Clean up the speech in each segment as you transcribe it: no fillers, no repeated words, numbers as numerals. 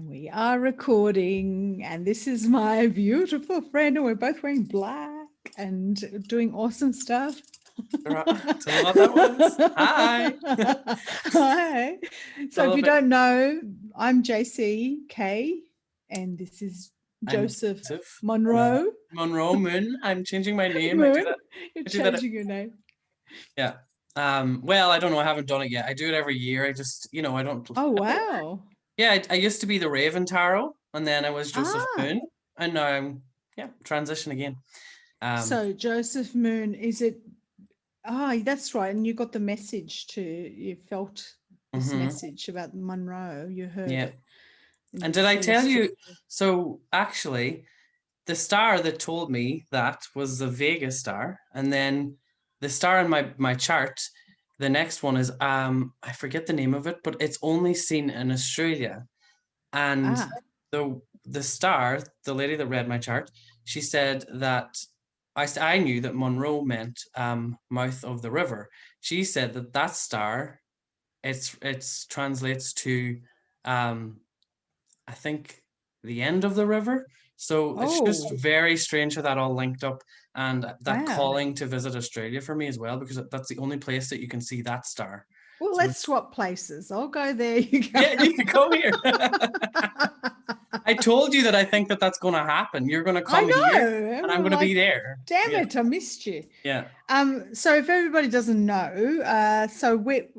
And we are recording, and this is my beautiful friend, and we're both wearing black and doing awesome stuff. Don't know what that was. Hi. Hi. So if you don't know, I'm JCK, and this is Joseph Monroe. Monroe Moon. I'm changing my name. Moon. You're changing your name. Yeah. Well, I don't know. I haven't done it yet. I do it every year. I just, I don't. Oh, wow. Yeah, I used to be the Raven Tarot, and then I was Joseph Moon, and now I'm transition again. So Joseph Moon, is it? That's right. And you got the message too. You felt this message about Monroe. You heard it. And did I tell you? So actually, the star that told me that was the Vega star, and then the star in my chart. The next one is I forget the name of it, but it's only seen in Australia. And the star, the lady that read my chart, she said that I knew that Monroe meant mouth of the river. She said that star, it's translates to I think the end of the river. So it's just very strange how that all linked up, and that calling to visit Australia for me as well, because that's the only place that you can see that star. Well, let's swap places. I'll go there. You go. Yeah, you can come here. I told you that I think that's going to happen. You're going to come here, and I'm going to be there. Damn it, I missed you. Yeah. So if everybody doesn't know, so what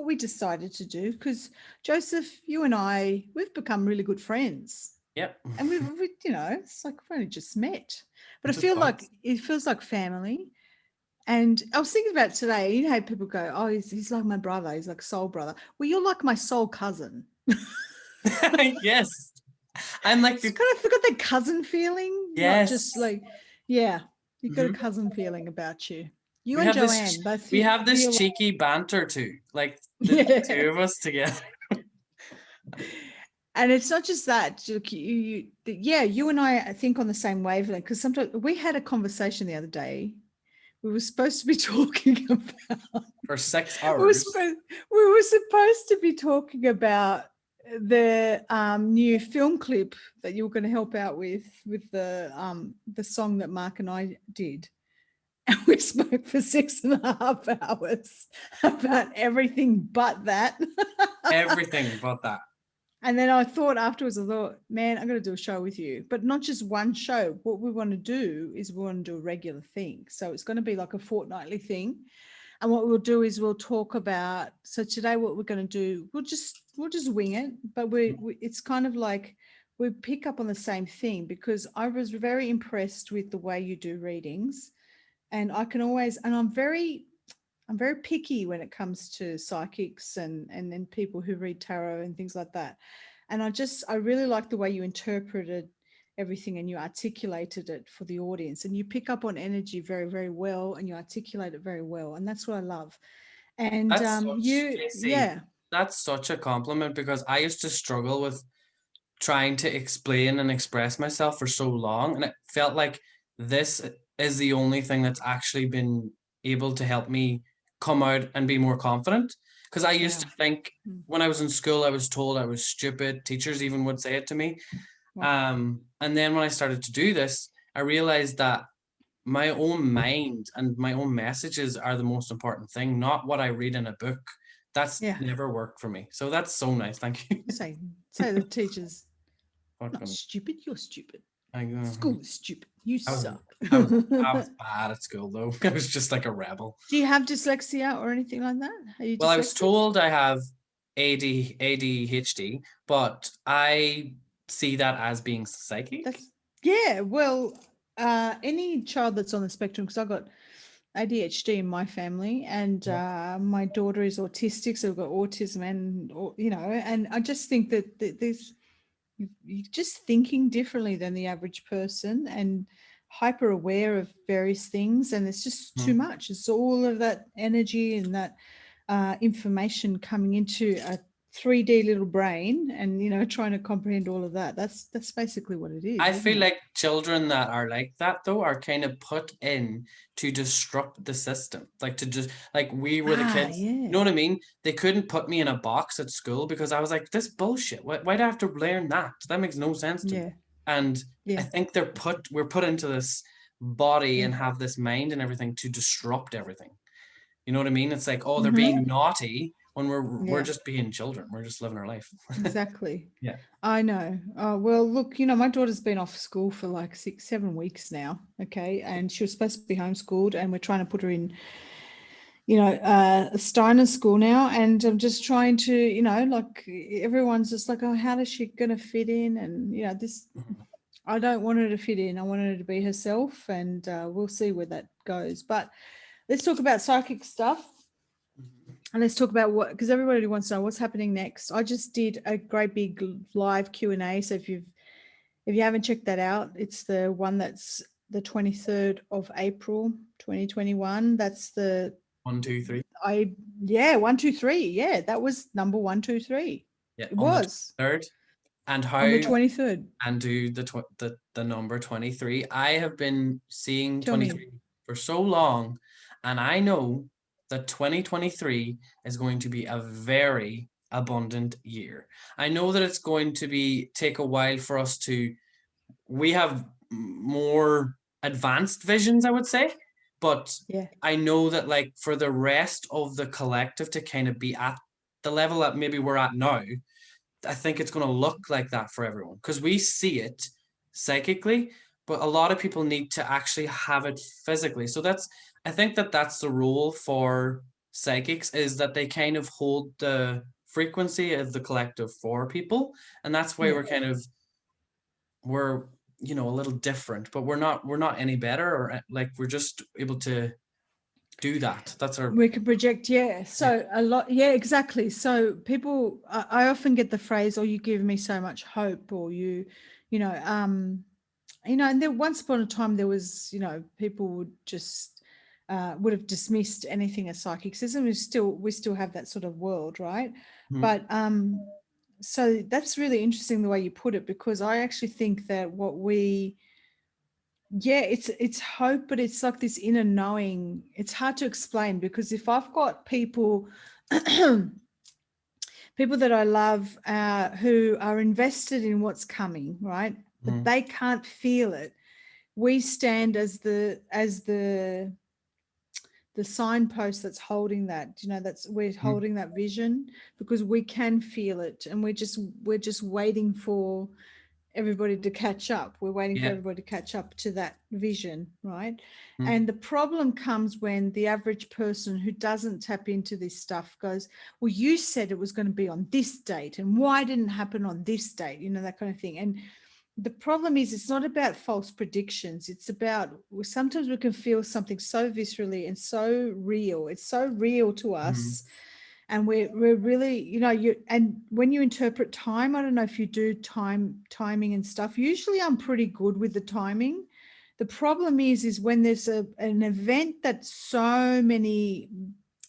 we decided to do, because Joseph, you and we've become really good friends. Yep. And we it's like we've only just met, but it feels like family. And I was thinking about today, you know how people go, oh, he's like my brother, he's like soul brother. Well, you're like my soul cousin. Yes. I'm like, you kind of forgot that cousin feeling. Yes. Not just like, yeah, you've got a cousin feeling about you. You and Joanne both. We have this cheeky banter too, like the two of us together. And it's not just that. You and I think on the same wavelength, because sometimes we had a conversation the other day. We were supposed to be talking about for 6 hours. We were supposed to be talking about the new film clip that you were going to help out with the song that Mark and I did. And we spoke for 6.5 hours about everything but that. Everything but that. And then I thought afterwards, man, I'm going to do a show with you, but not just one show. What we want to do is we want to do a regular thing. So it's going to be like a fortnightly thing. And what we'll do is we'll talk about, so today what we're going to do, we'll just wing it, but it's kind of like we pick up on the same thing, because I was very impressed with the way you do readings. And I'm very picky when it comes to psychics and then people who read tarot and things like that. And I really like the way you interpreted everything and you articulated it for the audience, and you pick up on energy very, very well, and you articulate it very well. And that's what I love. And that's such a compliment, because I used to struggle with trying to explain and express myself for so long. And it felt like this is the only thing that's actually been able to help me come out and be more confident. Because I used to think when I was in school, I was told I was stupid. Teachers even would say it to me. And then when I started to do this, I realized that my own mind and my own messages are the most important thing, not what I read in a book. That's never worked for me. So that's so nice. Thank you. Say the teachers, not stupid, you're stupid. School is stupid. You suck. I was bad at school, though. I was just like a rebel. Do you have dyslexia or anything like that? Well, I was told I have ADHD, but I see that as being psychic. Any child that's on the spectrum, because I've got ADHD in my family, and my daughter is autistic, so we've got autism, and and I just think that there's, you're just thinking differently than the average person, and hyper aware of various things, and it's just too much. It's all of that energy and that information coming into a 3D little brain and, you know, trying to comprehend all of that. That's basically what it is. I isn't feel it? like children that are like that though are kind of put in to disrupt the system. Like to just like we were the kids. Yeah. You know what I mean? They couldn't put me in a box at school because I was like, this bullshit. Why do I have to learn that? That makes no sense to me. Yeah. And I Yeah. think we're put into this body and Yeah. have this mind and everything to disrupt everything. You know what I mean? It's like, oh, they're Mm-hmm. being naughty when we're Yeah. just being children. We're just living our life. Exactly. Yeah. I know. Well, look, you know, my daughter's been off school for like 6-7 weeks now. Okay. And she was supposed to be homeschooled, and we're trying to put her in, you know, a Steiner school now. And I'm just trying to, you know, like everyone's just like, oh, how is she going to fit in? And, you know, this, I don't want her to fit in. I want her to be herself, and we'll see where that goes. But let's talk about psychic stuff. And let's talk about what, because everybody wants to know what's happening next. I just did a great big live Q&A. So if you haven't checked that out, it's the one that's the 23rd of April, 2021. That's the 1, 2, 3. 1, 2, 3. Yeah, that was number 1, 2, 3. Yeah. It On was the 3rd. And how on the 23rd. and do the number 23. I have been seeing Tell 23 me. for so long, and I know that 2023 is going to be a very abundant year. I know that it's going to take a while for us to we have more advanced visions, I would say, but Yeah. I know that like for the rest of the collective to kind of be at the level that maybe we're at now, I think it's going to look like that for everyone because we see it psychically, but a lot of people need to actually have it physically. So I think that's the role for psychics, is that they kind of hold the frequency of the collective for people. And that's why Yeah. we're, you know, a little different, but we're not any better, or like we're just able to do that. That's our We can project, yeah. So a lot, yeah, exactly. So people, I often get the phrase, "Oh, you give me so much hope," or you know, and there once upon a time there was, you know, people would just would have dismissed anything as psychicism. We still have that sort of world, right? But so that's really interesting the way you put it, because I actually think that it's hope, but it's like this inner knowing. It's hard to explain, because if I've got people people that I love who are invested in what's coming, right, but they can't feel it, we stand as the signpost that's holding that, you know, we're holding that vision, because we can feel it, and we're just waiting for everybody to catch up. We're waiting for everybody to catch up to that vision, right? And the problem comes when the average person who doesn't tap into this stuff goes, well, you said it was going to be on this date, and why didn't it happen on this date? You know, that kind of thing. And the problem is, it's not about false predictions. It's about, sometimes we can feel something so viscerally and so real. It's so real to us. And we're really, you know, and when you interpret time, I don't know if you do timing and stuff. Usually I'm pretty good with the timing. The problem is when there's an event that so many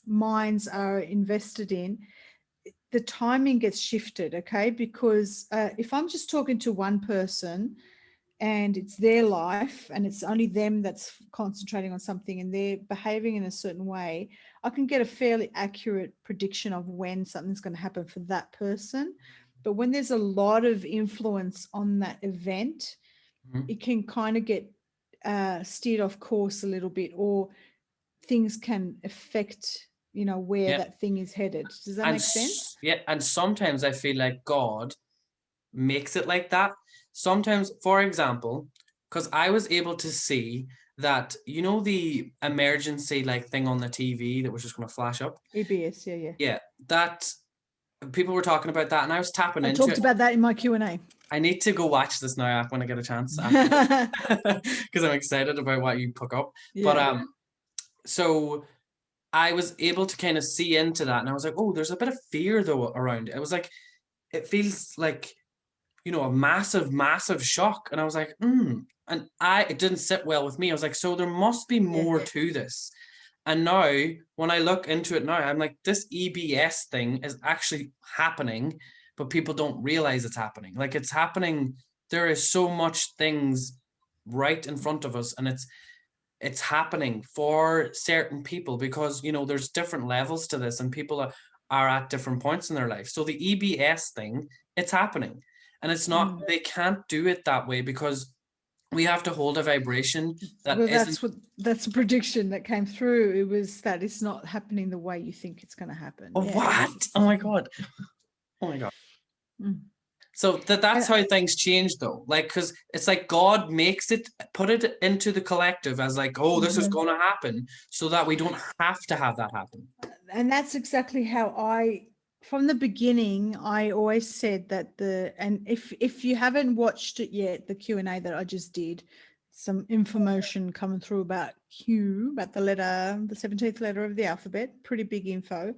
minds are invested in, the timing gets shifted, okay? Because if I'm just talking to one person and it's their life and it's only them that's concentrating on something and they're behaving in a certain way, I can get a fairly accurate prediction of when something's going to happen for that person. But when there's a lot of influence on that event, it can kind of get steered off course a little bit, or things can affect, you know, where that thing is headed. Does that make sense? Yeah, and sometimes I feel like God makes it like that. Sometimes, for example, because I was able to see that, you know, the emergency like thing on the TV that was just going to flash up. EBS, yeah. Yeah, that people were talking about that, and I was tapping I into talked it. about that in my Q&A. I need to go watch this now when I get a chance, because I'm excited about what you pick up. Yeah. But so I was able to kind of see into that, and I was like, oh, there's a bit of fear though around it. It was like, it feels like, you know, a massive, massive shock. And I was like, and it didn't sit well with me. I was like, so there must be more to this. And now when I look into it now, I'm like, this EBS thing is actually happening, but people don't realize it's happening. Like, it's happening. There is so much things right in front of us, and it's happening for certain people because, you know, there's different levels to this, and people are at different points in their life. So the EBS thing, it's happening, and it's not, they can't do it that way because we have to hold a vibration that Well, isn't. that's a prediction that came through. It was that it's not happening the way you think it's going to happen. Oh, Yeah, what? Oh my God. Oh my God. Mm. So that's And how things change though. Like, because it's like God makes it, put it into the collective as like, oh, this is going to happen, so that we don't have to have that happen. and that's exactly how from the beginning, I always said that and if you haven't watched it yet, the Q&A that I just did, some information coming through about Q, about the 17th letter of the alphabet, pretty big info.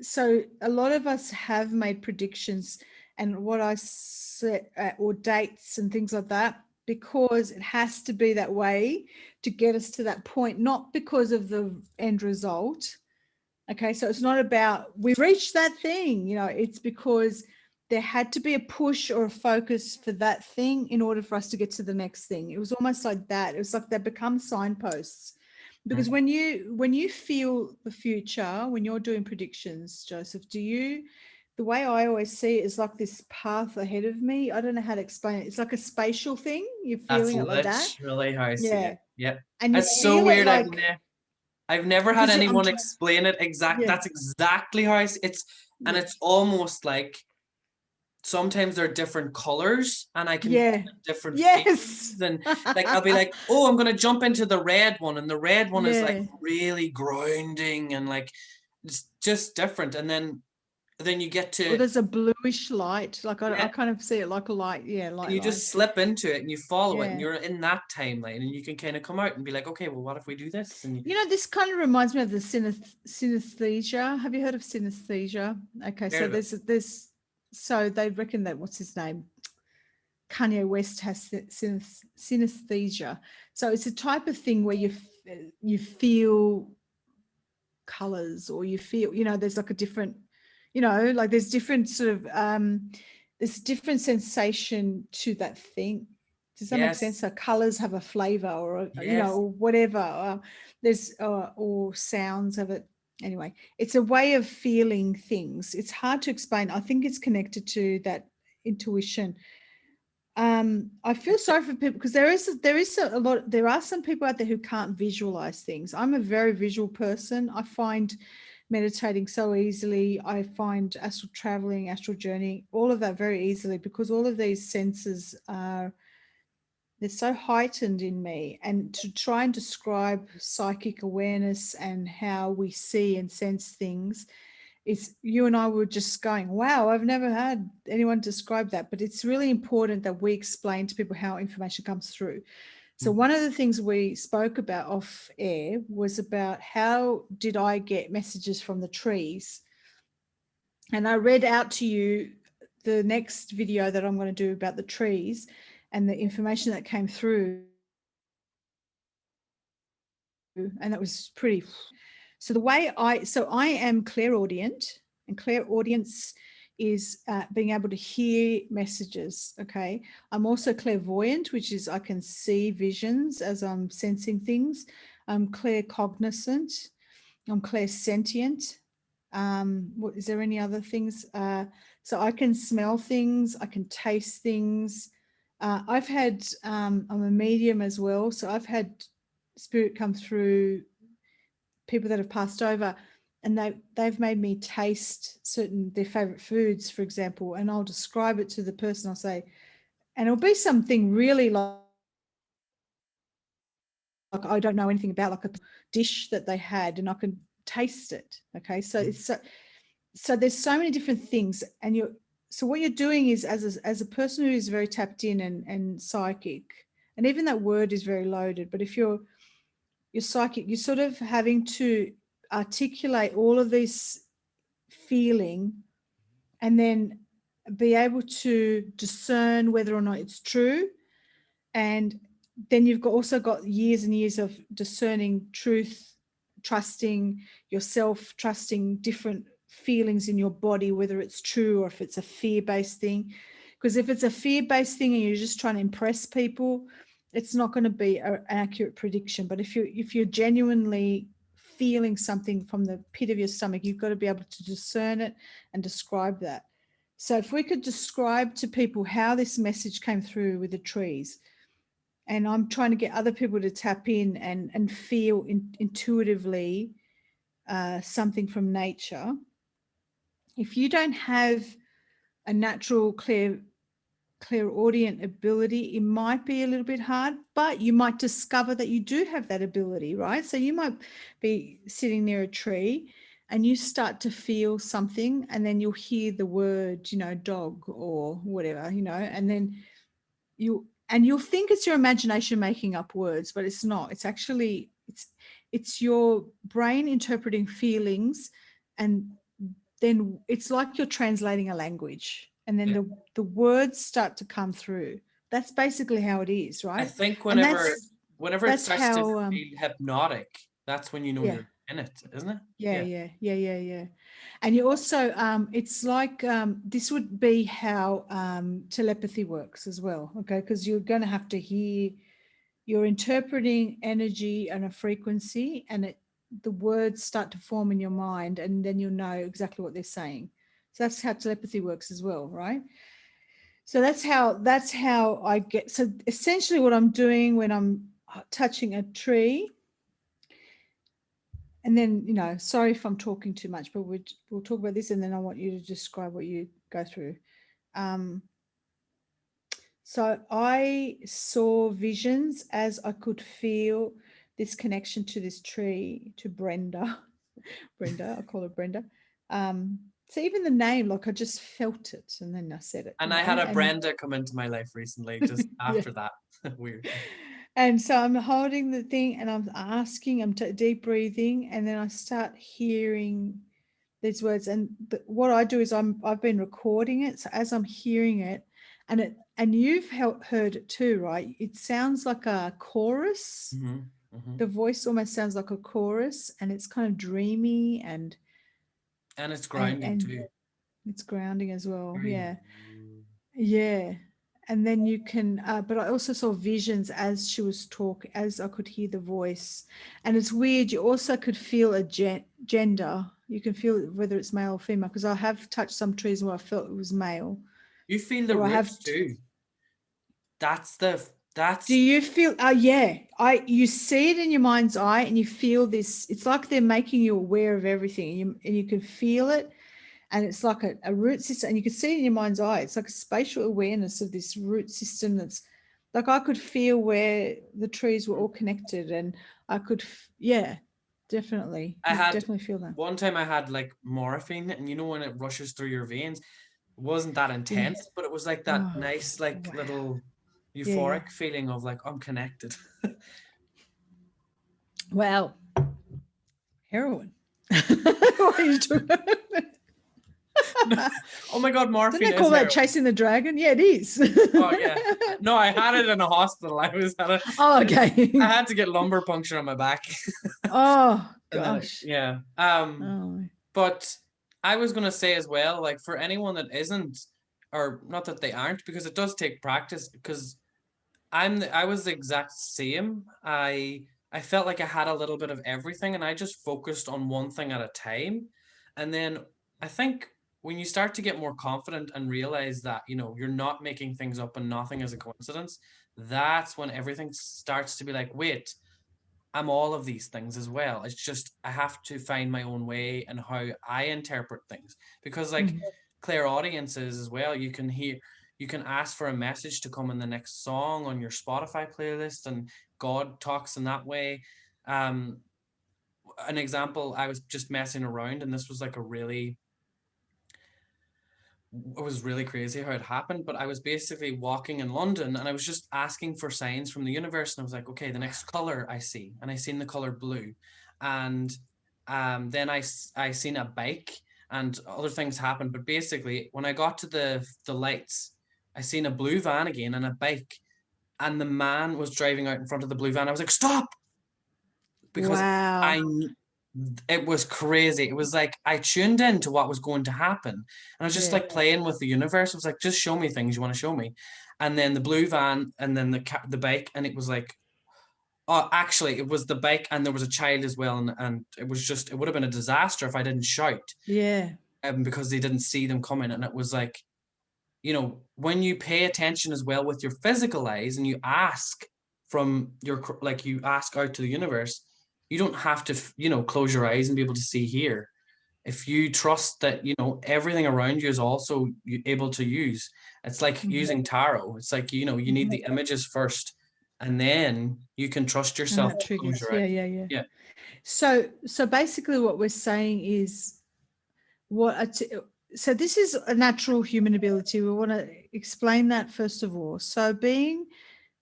So a lot of us have made predictions, and what I said, or dates and things like that, because it has to be that way to get us to that point, not because of the end result. Okay, so it's not about we reached that thing, you know, it's because there had to be a push or a focus for that thing in order for us to get to the next thing. It was almost like that. It was like they become signposts. Because when you feel the future, when you're doing predictions, Joseph, the way I always see it is like this path ahead of me. I don't know how to explain it. It's like a spatial thing. You're That's feeling it like that. literally how I see Yeah. it. Yeah. And you It's so feel it weird. like, I've never had because anyone explain it yeah, that's exactly how I see it. And yeah, it's almost like sometimes they're different colors, and I can feel yeah, different yes. feelings. And like, I'll be like, oh, I'm going to jump into the red one. And the red one is like Yeah. really grounding and like, it's just different. And then you get Or to, there's a bluish light. Like I yeah, kind of see it like a light. Yeah, and light you line. just slip into it and you follow it, and Yeah. you're in that timeline, and you can kind of come out and be like, okay, well, what if we do this? And You know, this kind of reminds me of the synesthesia. Have you heard of synesthesia? Okay, so heard of so they reckon that, what's his name? Kanye West has synesthesia. So it's a type of thing where you feel colors, or you feel, you know, there's like a different, you know, like there's different sort of there's different sensation to that thing. Does that make sense? yes, So colors have a flavor, or you know, yes, or whatever. There's or sounds of it. Anyway, it's a way of feeling things. It's hard to explain. I think it's connected to that intuition. I feel sorry for people, because there are some people out there who can't visualize things. I'm a very visual person. I find meditating so easily. I find astral traveling, astral journeying, all of that very easily, because all of these senses are, they're so heightened in me. And to try and describe psychic awareness and how we see and sense things, it's, you and I were just going, wow, I've never had anyone describe that. But it's really important that we explain to people how information comes through. So one of the things we spoke about off air was about how did I get messages from the trees. And I read out to you the next video that I'm going to do about the trees and the information that came through. And that was pretty. So I am clairaudient, and clairaudience is being able to hear messages. Okay. I'm also clairvoyant, which is I can see visions as I'm sensing things. I'm claircognizant. I'm clairsentient. What is there any other things? So I can smell things. I can taste things. I've had, I'm a medium as well. So I've had spirit come through, people that have passed over, and they've made me taste their favorite foods, for example, and I'll describe it to the person. I'll say, and it'll be something really like I don't know anything about, like a dish that they had, and I can taste it. Okay, so it's so there's so many different things, and so what you're doing is, as a person who is very tapped in and psychic, and even that word is very loaded, but if you're psychic, you're sort of having to articulate all of this feeling, and then be able to discern whether or not it's true. And then you've also got years and years of discerning truth, trusting yourself, trusting different feelings in your body, whether it's true or if it's a fear-based thing. Because if it's a fear-based thing and you're just trying to impress people, it's not going to be an accurate prediction. But if you're genuinely feeling something from the pit of your stomach, you've got to be able to discern it and describe that. So if we could describe to people how this message came through with the trees, and I'm trying to get other people to tap in and feel intuitively something from nature. If you don't have a natural clairaudient ability, it might be a little bit hard, but you might discover that you do have that ability, right? So you might be sitting near a tree and you start to feel something, and then you'll hear the word, dog or whatever, and then you'll think it's your imagination making up words, but it's not. It's actually, it's your brain interpreting feelings, and then it's like you're translating a language, and then the words start to come through. That's basically how it is, right? I think whenever it starts to feel hypnotic, that's when you know you're in it, isn't it? Yeah. And you also, it's like, this would be how telepathy works as well, okay? Because you're going to have to hear, you're interpreting energy and a frequency, and the words start to form in your mind, and then you'll know exactly what they're saying. So that's how telepathy works as well, right? So that's how I get. So essentially what I'm doing when I'm touching a tree, and then, sorry if I'm talking too much, but we'll talk about this, and then I want you to describe what you go through. So I saw visions as I could feel this connection to this tree, to Brenda. Brenda, I call her Brenda. So even the name, like I just felt it, and then I said it. And I had a Brenda come into my life recently, just after that. Weird. And so I'm holding the thing, and I'm asking, I'm deep breathing, and then I start hearing these words. And what I do is I've been recording it. So as I'm hearing it, and you've heard it too, right? It sounds like a chorus. Mm-hmm. Mm-hmm. The voice almost sounds like a chorus, and it's kind of dreamy and it's grounding too. It's grounding as well. Yeah. And then you can, but I also saw visions as she was talking, as I could hear the voice. And it's weird. You also could feel a gender. You can feel whether it's male or female, because I have touched some trees where I felt it was male. You feel the roots too. Do you feel, you see it in your mind's eye, and you feel this, it's like they're making you aware of everything, and you can feel it. And it's like a root system, and you can see it in your mind's eye. It's like a spatial awareness of this root system. That's like, I could feel where the trees were all connected, and I could, definitely. Definitely feel that. One time I had like morphine, and when it rushes through your veins, it wasn't that intense, but it was like that nice, like little euphoric feeling of like, I'm connected. Wow. Heroin. What are you doing? Oh my God, morphine. Didn't they call that chasing the dragon? Yeah, it is. Oh yeah. No, I had it in a hospital. Okay. I had to get lumbar puncture on my back. Oh gosh. But I was gonna say as well, like for anyone that isn't, or not that they aren't, because it does take practice, because I was the exact same. I felt like I had a little bit of everything, and I just focused on one thing at a time. And then I think when you start to get more confident and realize that, you're not making things up and nothing is a coincidence, that's when everything starts to be like, wait, I'm all of these things as well. It's just, I have to find my own way and how I interpret things. Because like clairaudiences as well, you can ask for a message to come in the next song on your Spotify playlist, and God talks in that way. An example, I was just messing around, and this was like it was really crazy how it happened, but I was basically walking in London, and I was just asking for signs from the universe, and I was like, okay, the next color I see, and I seen the color blue, and then I seen a bike, and other things happened, but basically when I got to the lights, I seen a blue van again and a bike, and the man was driving out in front of the blue van. I was like, stop, because Wow. it was crazy. It was like I tuned into what was going to happen, and I was just Yeah. like playing with the universe. I was like, just show me things you want to show me. And then the blue van, and then the bike, and it was like, oh, actually, it was the bike, and there was a child as well, and it was just, it would have been a disaster if I didn't shout, Yeah. because they didn't see them coming. And it was like, when you pay attention as well with your physical eyes, and you ask from your, like, you ask out to the universe, you don't have to, close your eyes and be able to see here. If you trust that, everything around you is also able to use. It's like using tarot. It's like, you need the images first, and then you can trust And yourself that to close triggers. your eyes. Yeah, yeah, yeah. Yeah. So basically what we're saying is so this is a natural human ability. We want to explain that first of all. So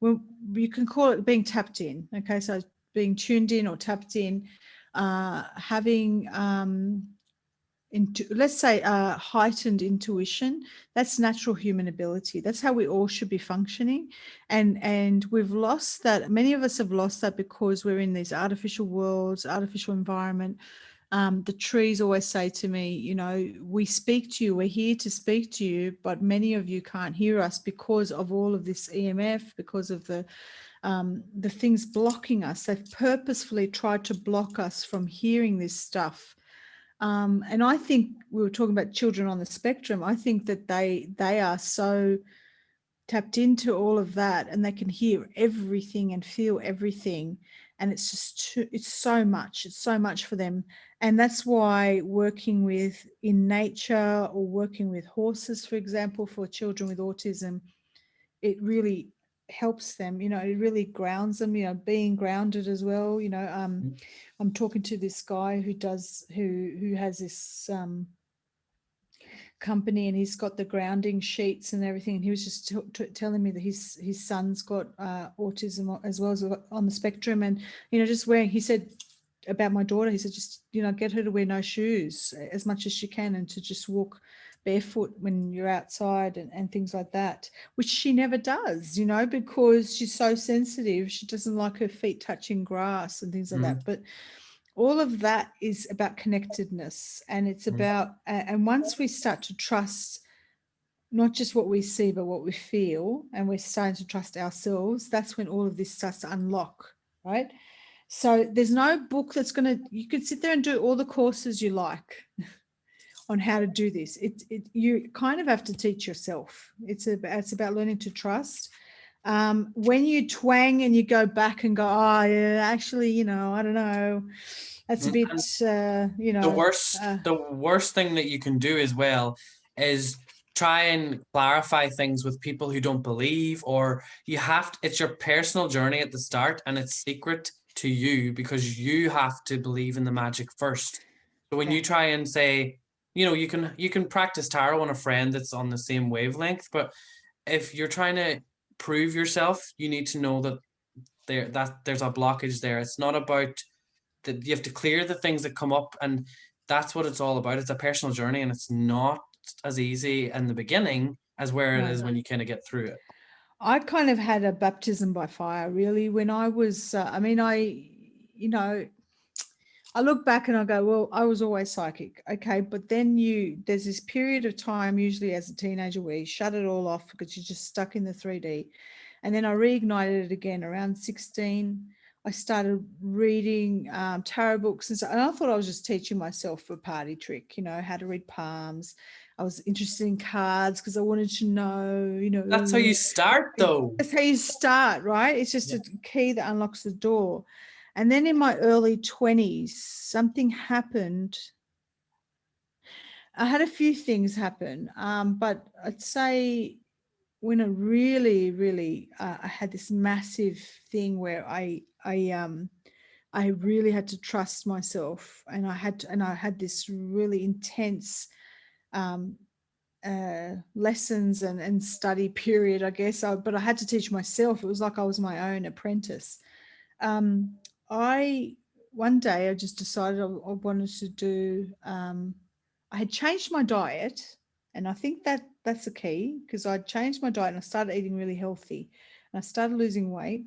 well, you can call it being tapped in. Okay, so being tuned in or tapped in, having let's say heightened intuition. That's natural human ability. That's how we all should be functioning, and we've lost that. Many of us have lost that because we're in these artificial worlds, artificial environment. The trees always say to me, we speak to you, we're here to speak to you, but many of you can't hear us because of all of this EMF, because of the things blocking us. They've purposefully tried to block us from hearing this stuff. And I think we were talking about children on the spectrum. I think that they are so tapped into all of that, and they can hear everything and feel everything. And it's just it's so much for them. And that's why working with in nature, or working with horses, for example, for children with autism, it really helps them. It really grounds them, being grounded as well. I'm talking to this guy who has this company, and he's got the grounding sheets and everything, and he was just telling me that his son's got autism as well as on the spectrum. And just wearing, he said about my daughter, he said, just get her to wear no shoes as much as she can, and to just walk barefoot when you're outside, and things like that, which she never does, because she's so sensitive. She doesn't like her feet touching grass and things like that. But all of that is about connectedness, and it's about, and once we start to trust not just what we see, but what we feel, and we're starting to trust ourselves, that's when all of this starts to unlock, right? So there's no book that's you could sit there and do all the courses you like on how to do this. You kind of have to teach yourself. It's about learning to trust. When you twang and you go back and go, oh yeah, actually, I don't know, that's a bit, The worst thing that you can do as well is try and clarify things with people who don't believe, or it's your personal journey at the start, and it's secret to you because you have to believe in the magic first. So when you try and say, you can practice tarot on a friend that's on the same wavelength, but if you're trying to prove yourself, you need to know that there's a blockage there. It's not about that. You have to clear the things that come up, and that's what it's all about. It's a personal journey, and it's not as easy in the beginning as where it is when you kind of get through it. I kind of had a baptism by fire, really, when I was, I look back and I go, well, I was always psychic. Okay. But then there's this period of time, usually as a teenager, where you shut it all off because you're just stuck in the 3D. And then I reignited it again around 16. I started reading tarot books, and I thought I was just teaching myself a party trick, how to read palms. I was interested in cards because I wanted to know, That's how you start, though. That's how you start, right? It's just a key that unlocks the door. And then in my early 20s, something happened. I had a few things happen, but I'd say when I really, really, I had this massive thing where I really had to trust myself, and I had this really intense lessons and study period, I guess. But I had to teach myself. It was like I was my own apprentice. One day I just decided I wanted to do. I had changed my diet, and I think that's the key, because I changed my diet and I started eating really healthy. and I started losing weight,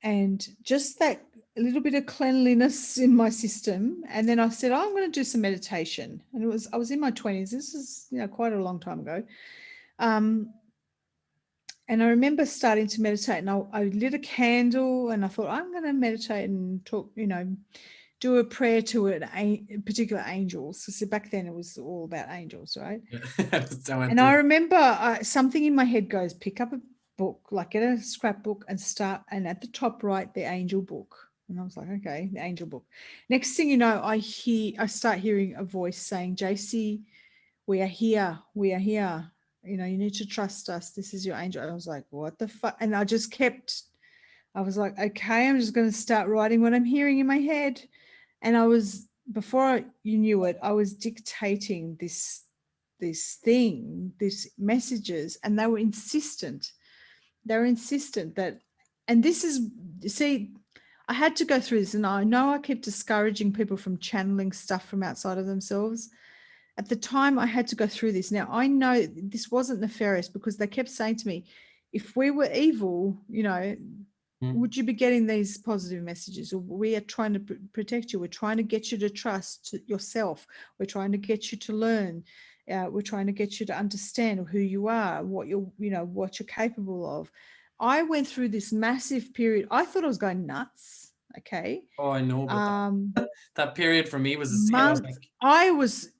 and just that a little bit of cleanliness in my system. And then I said, oh, I'm going to do some meditation. And I was in my 20s. This is, quite a long time ago. And I remember starting to meditate, and I lit a candle, and I thought, I'm going to meditate and talk, do a prayer to a particular angels. So back then it was all about angels, right? And I remember something in my head goes, pick up a book, like get a scrapbook and start, and at the top write the angel book. And I was like, okay, the angel book. Next thing you know, I start hearing a voice saying, JC, we are here. We are here. You need to trust us. This is your angel. And I was like, what the fuck? And I was like, okay, I'm just going to start writing what I'm hearing in my head. And before you knew it, I was dictating these messages, and they were insistent. That, and this is, see, I had to go through this, and I know I keep discouraging people from channeling stuff from outside of themselves. At the time, I had to go through this. Now, I know this wasn't nefarious, because they kept saying to me, if we were evil, would you be getting these positive messages? Or we are trying to protect you. We're trying to get you to trust yourself. We're trying to get you to learn. We're trying to get you to understand who you are, what you're capable of. I went through this massive period. I thought I was going nuts. Okay. Oh, I know about that period for me was the same.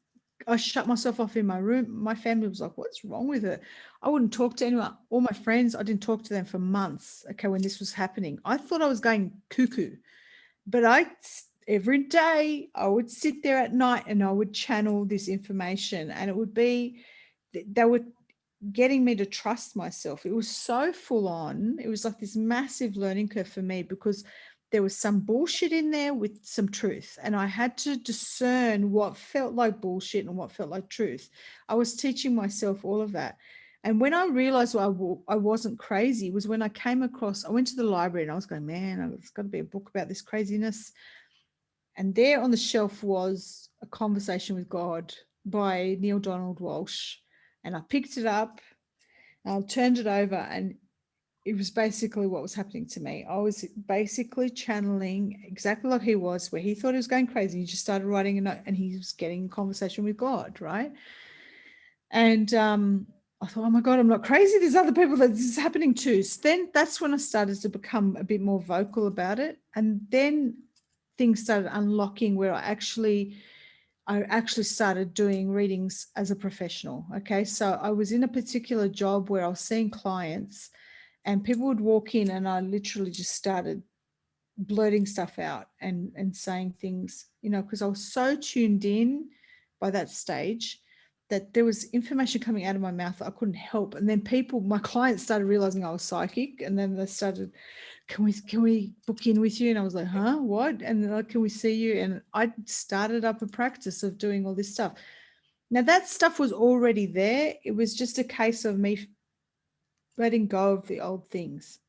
I shut myself off in my room. My family was like, what's wrong with her? I wouldn't talk to anyone. All my friends, I didn't talk to them for months, okay, when this was happening. I thought I was going cuckoo. But every day I would sit there at night and I would channel this information, and it would be, they were getting me to trust myself. It was so full on. It was like this massive learning curve for me, because there was some bullshit in there with some truth, and I had to discern what felt like bullshit and what felt like truth. I was teaching myself all of that. And when I realized I wasn't crazy was when I went to the library, and I was going, man, there's got to be a book about this craziness. And there on the shelf was A Conversation with God by Neil Donald Walsh. And I picked it up, and I turned it over, and it was basically what was happening to me. I was basically channeling exactly like he was, where he thought he was going crazy. He just started writing a note, and he was getting a conversation with God, right? And I thought, oh my God, I'm not crazy. There's other people that this is happening to. So then that's when I started to become a bit more vocal about it. And then things started unlocking, where I actually started doing readings as a professional. Okay. So I was in a particular job where I was seeing clients, and people would walk in, and I literally just started blurting stuff out and saying things, because I was so tuned in by that stage that there was information coming out of my mouth that I couldn't help. And then my clients started realizing I was psychic, and then they started, can we book in with you? And I was like, huh, what? And they're like, can we see you? And I started up a practice of doing all this stuff. Now that stuff was already there. It was just a case of me letting go of the old things.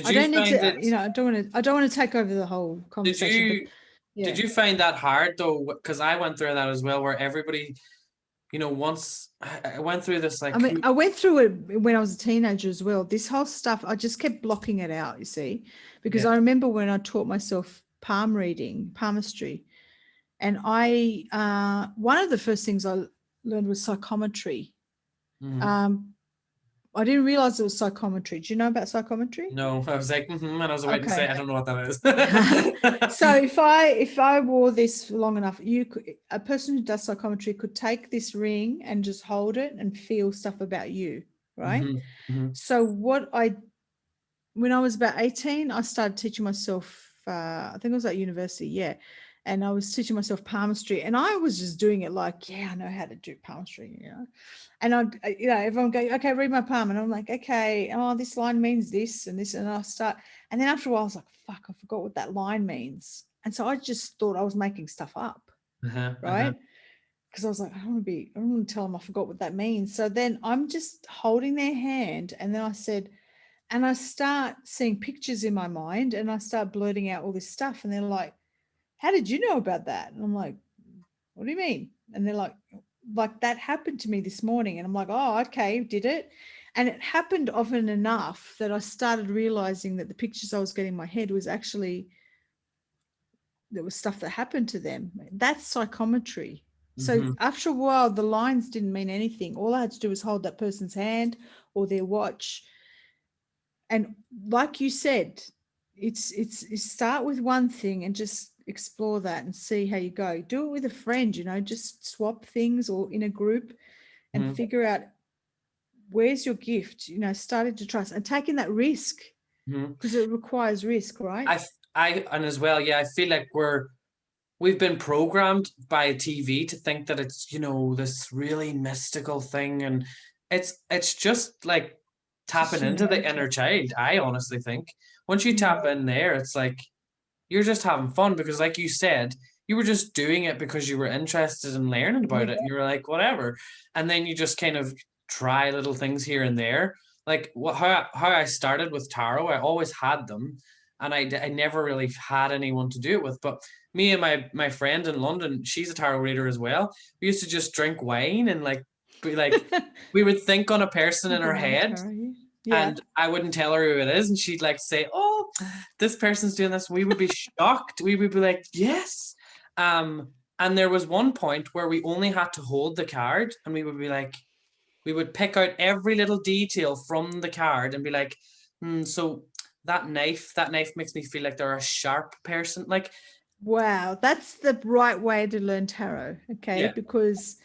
I don't need to, I don't want to take over the whole conversation. Did you find that hard though? Because I went through that as well, where everybody, once I went through this, like, I went through it when I was a teenager as well. This whole stuff, I just kept blocking it out, you see, because I remember when I taught myself palm reading, palmistry, and one of the first things I learned was psychometry. I didn't realize it was psychometry. Do you know about psychometry? No, I was like, and I was waiting to say, I don't know what that is. So if I wore this for long enough, a person who does psychometry could take this ring and just hold it and feel stuff about you, right? So when I was about 18, I started teaching myself, I think it was at university, and I was teaching myself palmistry, and I was just doing it like, I know how to do palmistry, and everyone go, okay, read my palm, and I'm like, okay, oh, this line means this and this, and I'll start, and then after a while I was like, fuck, I forgot what that line means, and so I just thought I was making stuff up, right? Because I was like, I don't want to tell them I forgot what that means. So then I'm just holding their hand, and then I said, and I start seeing pictures in my mind, and I start blurting out all this stuff, and they're like, how did you know about that? And I'm like, what do you mean? And they're like that happened to me this morning. And I'm like, oh, okay, did it? And it happened often enough that I started realizing that the pictures I was getting in my head was actually, there was stuff that happened to them. That's psychometry. So after a while, the lines didn't mean anything. All I had to do was hold that person's hand or their watch. And like you said, it's start with one thing and just explore that and see how you go. Do it with a friend, you know, just swap things or in a group and figure out where's your gift, you know, starting to trust and taking that risk because it requires risk, right? And as well, yeah, I feel like we've been programmed by TV to think that it's, you know, this really mystical thing, and it's just like tapping into the inner child. I honestly think once you tap in there, it's like you're just having fun because, like you said, you were just doing it because you were interested in learning about it, and you were like, whatever, and then you just kind of try little things here and there. Like how I started with tarot, I always had them, and I never really had anyone to do it with. But me and my friend in London, she's a tarot reader as well. We used to just drink wine and like be like we would think on a person in our head. Yeah. And I wouldn't tell her who it is, and she'd like say, "Oh, this person's doing this." We would be shocked. We would be like, "Yes." And there was one point where we only had to hold the card, and we would be like, we would pick out every little detail from the card and be like, so that knife makes me feel like they're a sharp person. Like, wow, that's the right way to learn tarot, okay? Yeah. Because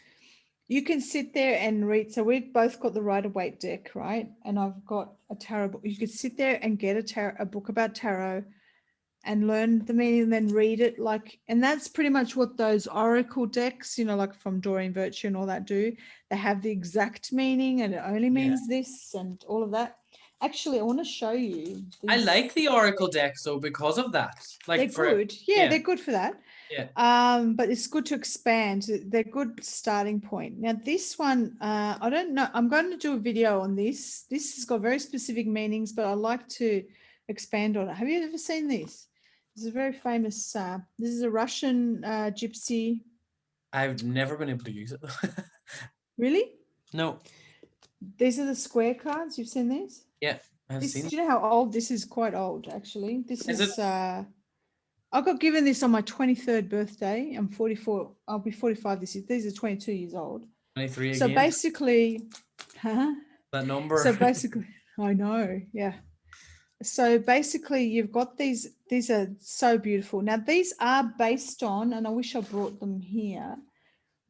you can sit there and read. So we've both got the Rider-Waite deck, right? And I've got a tarot book. You could sit there and get a book about tarot and learn the meaning and then read it. And that's pretty much what those oracle decks, you know, like from Doreen Virtue and all that do. They have the exact meaning and it only means this and all of that. Actually, I want to show you. I like the oracle decks though because of that. Like they're good. Yeah, they're good for that. Yeah. But it's good to expand. They're good starting point. Now this one, I don't know. I'm going to do a video on this. This has got very specific meanings, but I like to expand on it. Have you ever seen this? This is a very famous. This is a Russian gypsy. I've never been able to use it. Really? No. These are the square cards. You've seen these? Yeah, I've seen. Do you know how old this is? Quite old, actually. This is. It? I got given this on my 23rd birthday. I'm 44. I'll be 45 this year. These are 22 years old. 23 so again. Basically, that number. So basically, I know, yeah. So basically, you've got these are so beautiful. Now, these are based on, and I wish I brought them here,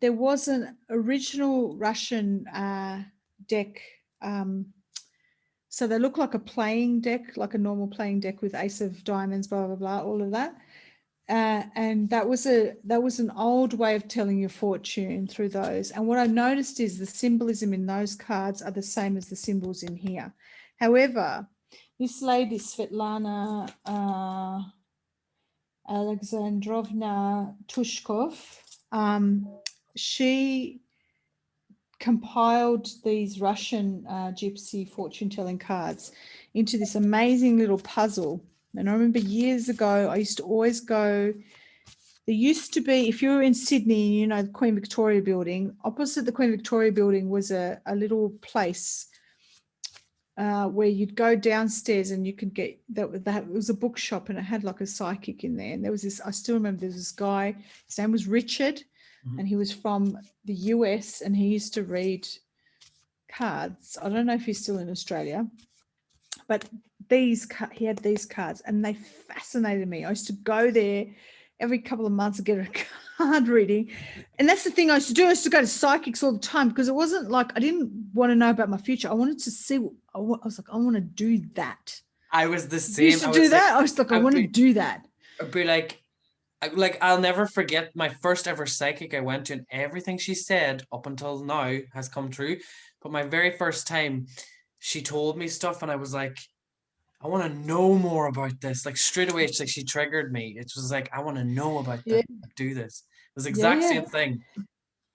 there was an original Russian deck. So they look like a playing deck, like a normal playing deck with ace of diamonds, blah, blah, blah, all of that. And that was an old way of telling your fortune through those. And what I noticed is the symbolism in those cards are the same as the symbols in here. However, this lady, Svetlana Alexandrovna Tushkov, she compiled these Russian gypsy fortune-telling cards into this amazing little puzzle. And I remember years ago, I used to always go, there used to be, if you were in Sydney, you know, the Queen Victoria building, opposite the Queen Victoria building was a little place where you'd go downstairs and you could get, it was a bookshop and it had like a psychic in there. And there was this, I still remember there was this guy, his name was Richard, and he was from the US and he used to read cards. I don't know if he's still in Australia, but he had these cards and they fascinated me. I used to go there every couple of months to get a card reading. And that's the thing I used to do. I used to go to psychics all the time because it wasn't like, I didn't want to know about my future. I wanted to see, I was like, I want to do that. I was the same. You used to do that? I was like, I want to do that. I'd be like, I'll never forget my first ever psychic I went to, and everything she said up until now has come true. But my very first time, she told me stuff, and I was like, I want to know more about this. Like straight away, it's like she triggered me. It was like, I want to know about this. Do this. It was the exact same thing.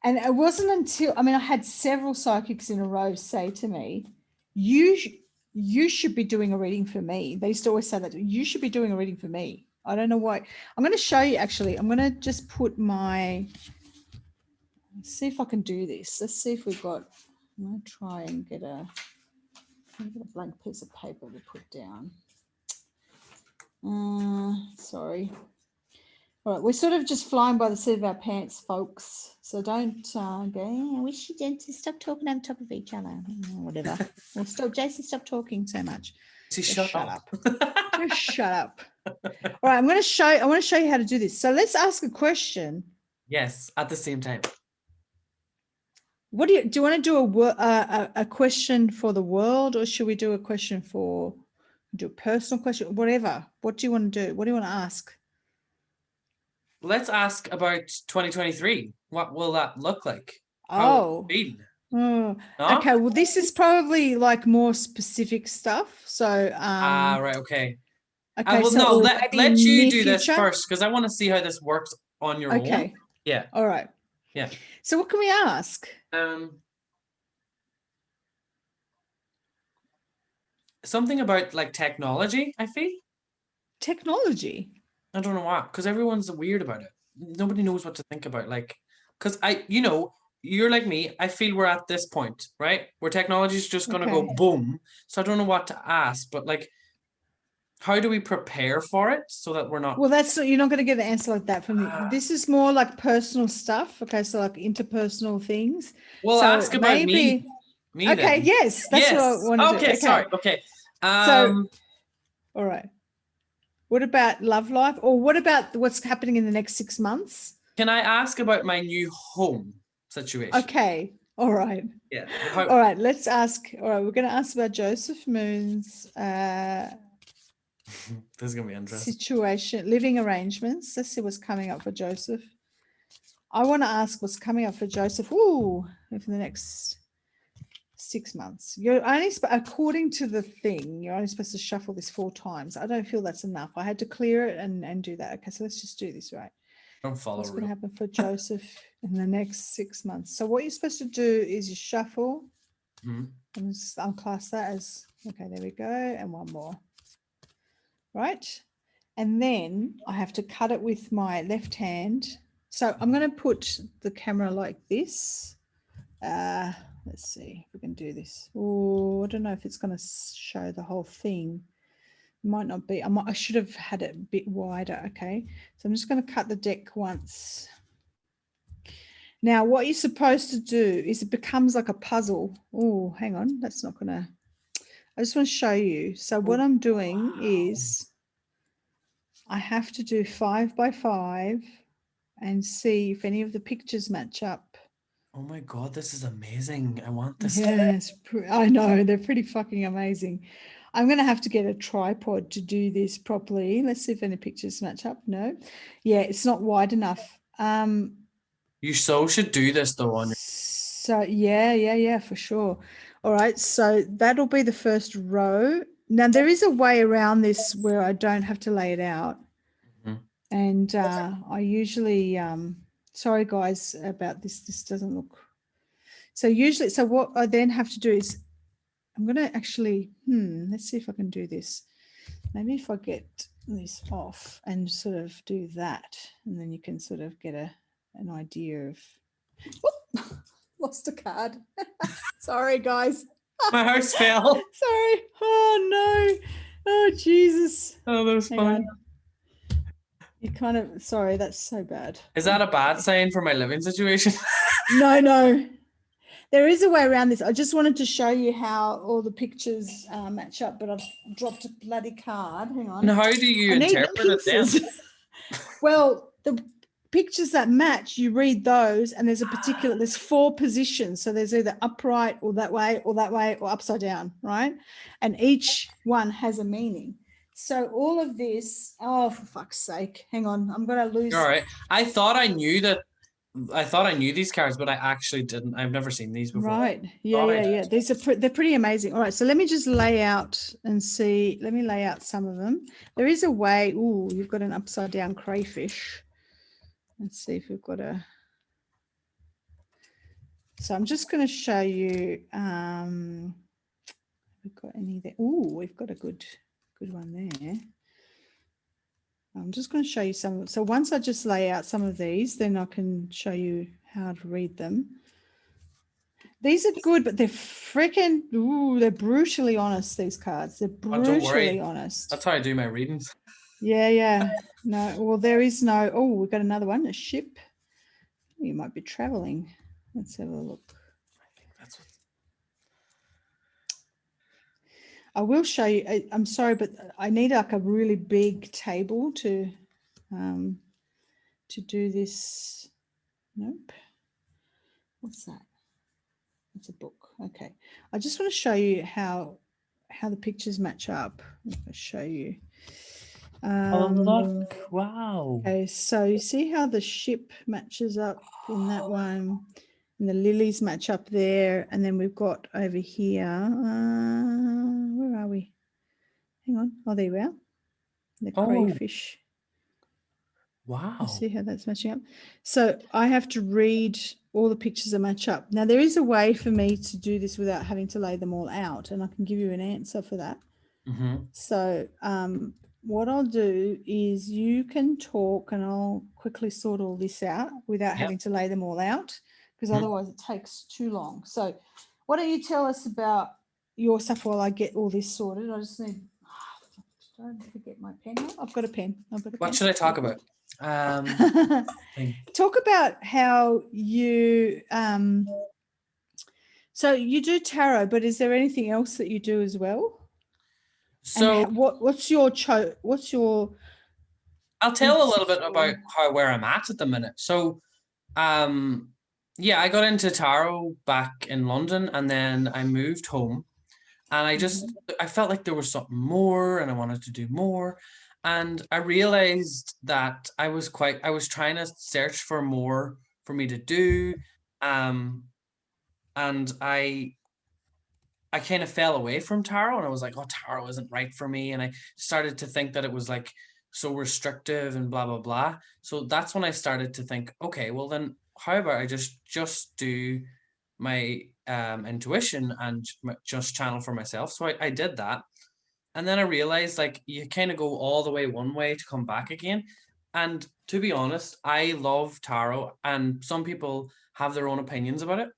And it wasn't until, I mean, I had several psychics in a row say to me, you should be doing a reading for me. They used to always say that, you should be doing a reading for me. I don't know why. I'm going to show you, actually. I'm going to just put let's see if I can do this. Let's see if we've got, I'm going to try and get I've got a blank piece of paper to put down. Sorry. All right, we're sort of just flying by the seat of our pants, folks. So don't go, I wish you didn't stop talking on top of each other. Whatever. Well, stop, Jason, stop talking so much. Just Just shut up. Just shut up. All right, I want to show you how to do this. So let's ask a question. Yes, at the same time. What do you want to do a question for the world, or should we do a question do a personal question, whatever? What do you want to do? What do you want to ask? Let's ask about 2023. What will that look like? Oh, no? Okay. Well, this is probably like more specific stuff. So, right. Okay. Okay. Well, So no, let you do this future? first, because I want to see how this works on your own. Yeah. All right. Yeah. So what can we ask? Something about like technology, I feel. Technology? I don't know why, because everyone's weird about it. Nobody knows what to think about. Like, because you're like me. I feel we're at this point, right? Where technology is just going to go boom. So I don't know what to ask, but like, how do we prepare for it so that we're not? Well, you're not going to get an answer like that from me. This is more like personal stuff. Okay. So like interpersal things. Well, so ask about me. Okay. Then. Yes. That's what I want to do. Okay. Sorry. Okay. So, all right. What about love life, or what about what's happening in the next 6 months? Can I ask about my new home situation? Okay. All right. Yeah. All right. Let's ask. All right. We're going to ask about Joseph Moon's this is going to be interesting. Situation, living arrangements. Let's see what's coming up for Joseph. I want to ask what's coming up for Joseph. Ooh, for the next 6 months. You're only, according to the thing, you're only supposed to shuffle this 4 times. I don't feel that's enough. I had to clear it and do that. Okay, so let's just do this, right? Don't follow. What's going to happen for Joseph in the next 6 months? So what you're supposed to do is you shuffle. I'll class that as, okay, there we go. And one more. Right? And then I have to cut it with my left hand. So I'm going to put the camera like this. Let's see if we can do this. Oh, I don't know if it's going to show the whole thing. It might not be. I should have had it a bit wider. Okay. So I'm just going to cut the deck once. Now, what you're supposed to do is it becomes like a puzzle. Oh, hang on. That's not going to. I just want to show you. So what I'm doing is I have to do 5 by 5 and see if any of the pictures match up. Oh my God, this is amazing. I want this. Yes, I know. They're pretty fucking amazing. I'm going to have to get a tripod to do this properly. Let's see if any pictures match up. No. Yeah, it's not wide enough. You should do this though on your. So yeah, for sure. All right, so that'll be the first row. Now there is a way around this where I don't have to lay it out. And I usually sorry guys about this. This doesn't look. So usually, so what I then have to do is I'm going to actually, let's see if I can do this. Maybe if I get this off and sort of do that, and then you can sort of get an idea of, whoop, lost a card. Sorry guys. My heart fell. Sorry. Oh no. Oh Jesus. Oh, that was fun. You kind of, sorry, that's so bad. Is that a bad sign for my living situation? No. There is a way around this. I just wanted to show you how all the pictures match up, but I've dropped a bloody card. Hang on. And how do you interpret it then? Well, the pictures that match, you read those, and there's 4 positions. So there's either upright or that way or upside down, right? And each one has a meaning. So all of this, oh, for fuck's sake. Hang on. I'm going to lose. All right. I thought I knew these cards, but I actually didn't. I've never seen these before. Right. Yeah. These are they're pretty amazing. All right. So let me just lay out and see. Let me lay out some of them. There is a way. Ooh, you've got an upside down crayfish. Let's see if we've got a. So I'm just going to show you. We've got any there. Ooh, we've got a good one there. I'm just going to show you some. So once I just lay out some of these, then I can show you how to read them. These are good, but they're freaking, ooh, they're brutally honest, these cards. They're Oh, don't worry. brutally honest. That's how I do my readings. Yeah, yeah. No, well, there is no, oh, we've got another one, a ship. You might be traveling. Let's have a look. I think that's what. I will show you. I'm sorry, but I need like a really big table to do this. Nope. What's that? It's a book. Okay. I just want to show you how the pictures match up. I'll show you. Oh, look. Wow. Okay, so you see how the ship matches up in that one, and the lilies match up there, and then we've got over here, where are we? Hang on. Oh, there we are. The crayfish. Wow. You see how that's matching up? So I have to read all the pictures that match up. Now, there is a way for me to do this without having to lay them all out, and I can give you an answer for that. Mm-hmm. So what I'll do is you can talk and I'll quickly sort all this out without having to lay them all out, because otherwise it takes too long. So why don't you tell us about your stuff while I get all this sorted? I just need, don't forget my pen. Oh, I've got a pen. What should I talk about? Talk about how you so you do tarot, but is there anything else that you do as well? So and what's your I'll tell a little bit about where I'm at the minute. So yeah, I got into tarot back in London, and then I moved home, and I felt like there was something more and I wanted to do more. And I realized that I was trying to search for more for me to do. And I kind of fell away from tarot, and I was like, oh, tarot isn't right for me. And I started to think that it was like so restrictive and blah, blah, blah. So that's when I started to think, okay, well then how about I just do my intuition and just channel for myself. So I did that. And then I realized like you kind of go all the way one way to come back again. And to be honest, I love tarot, and some people have their own opinions about it.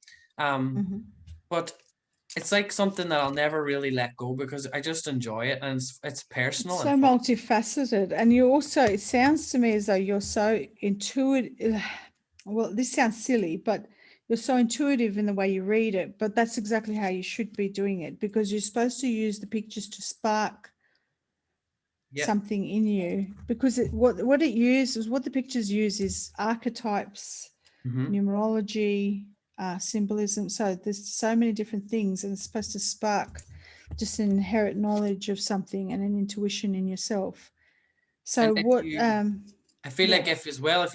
But it's like something that I'll never really let go, because I just enjoy it, and it's personal. It's so multifaceted. And you also, it sounds to me as though you're so intuitive. Well, this sounds silly, but you're so intuitive in the way you read it, but that's exactly how you should be doing it, because you're supposed to use the pictures to spark something in you, because what the pictures use is archetypes, numerology, symbolism. So there's so many different things, and it's supposed to spark just an inherent knowledge of something and an intuition in yourself. So I feel like if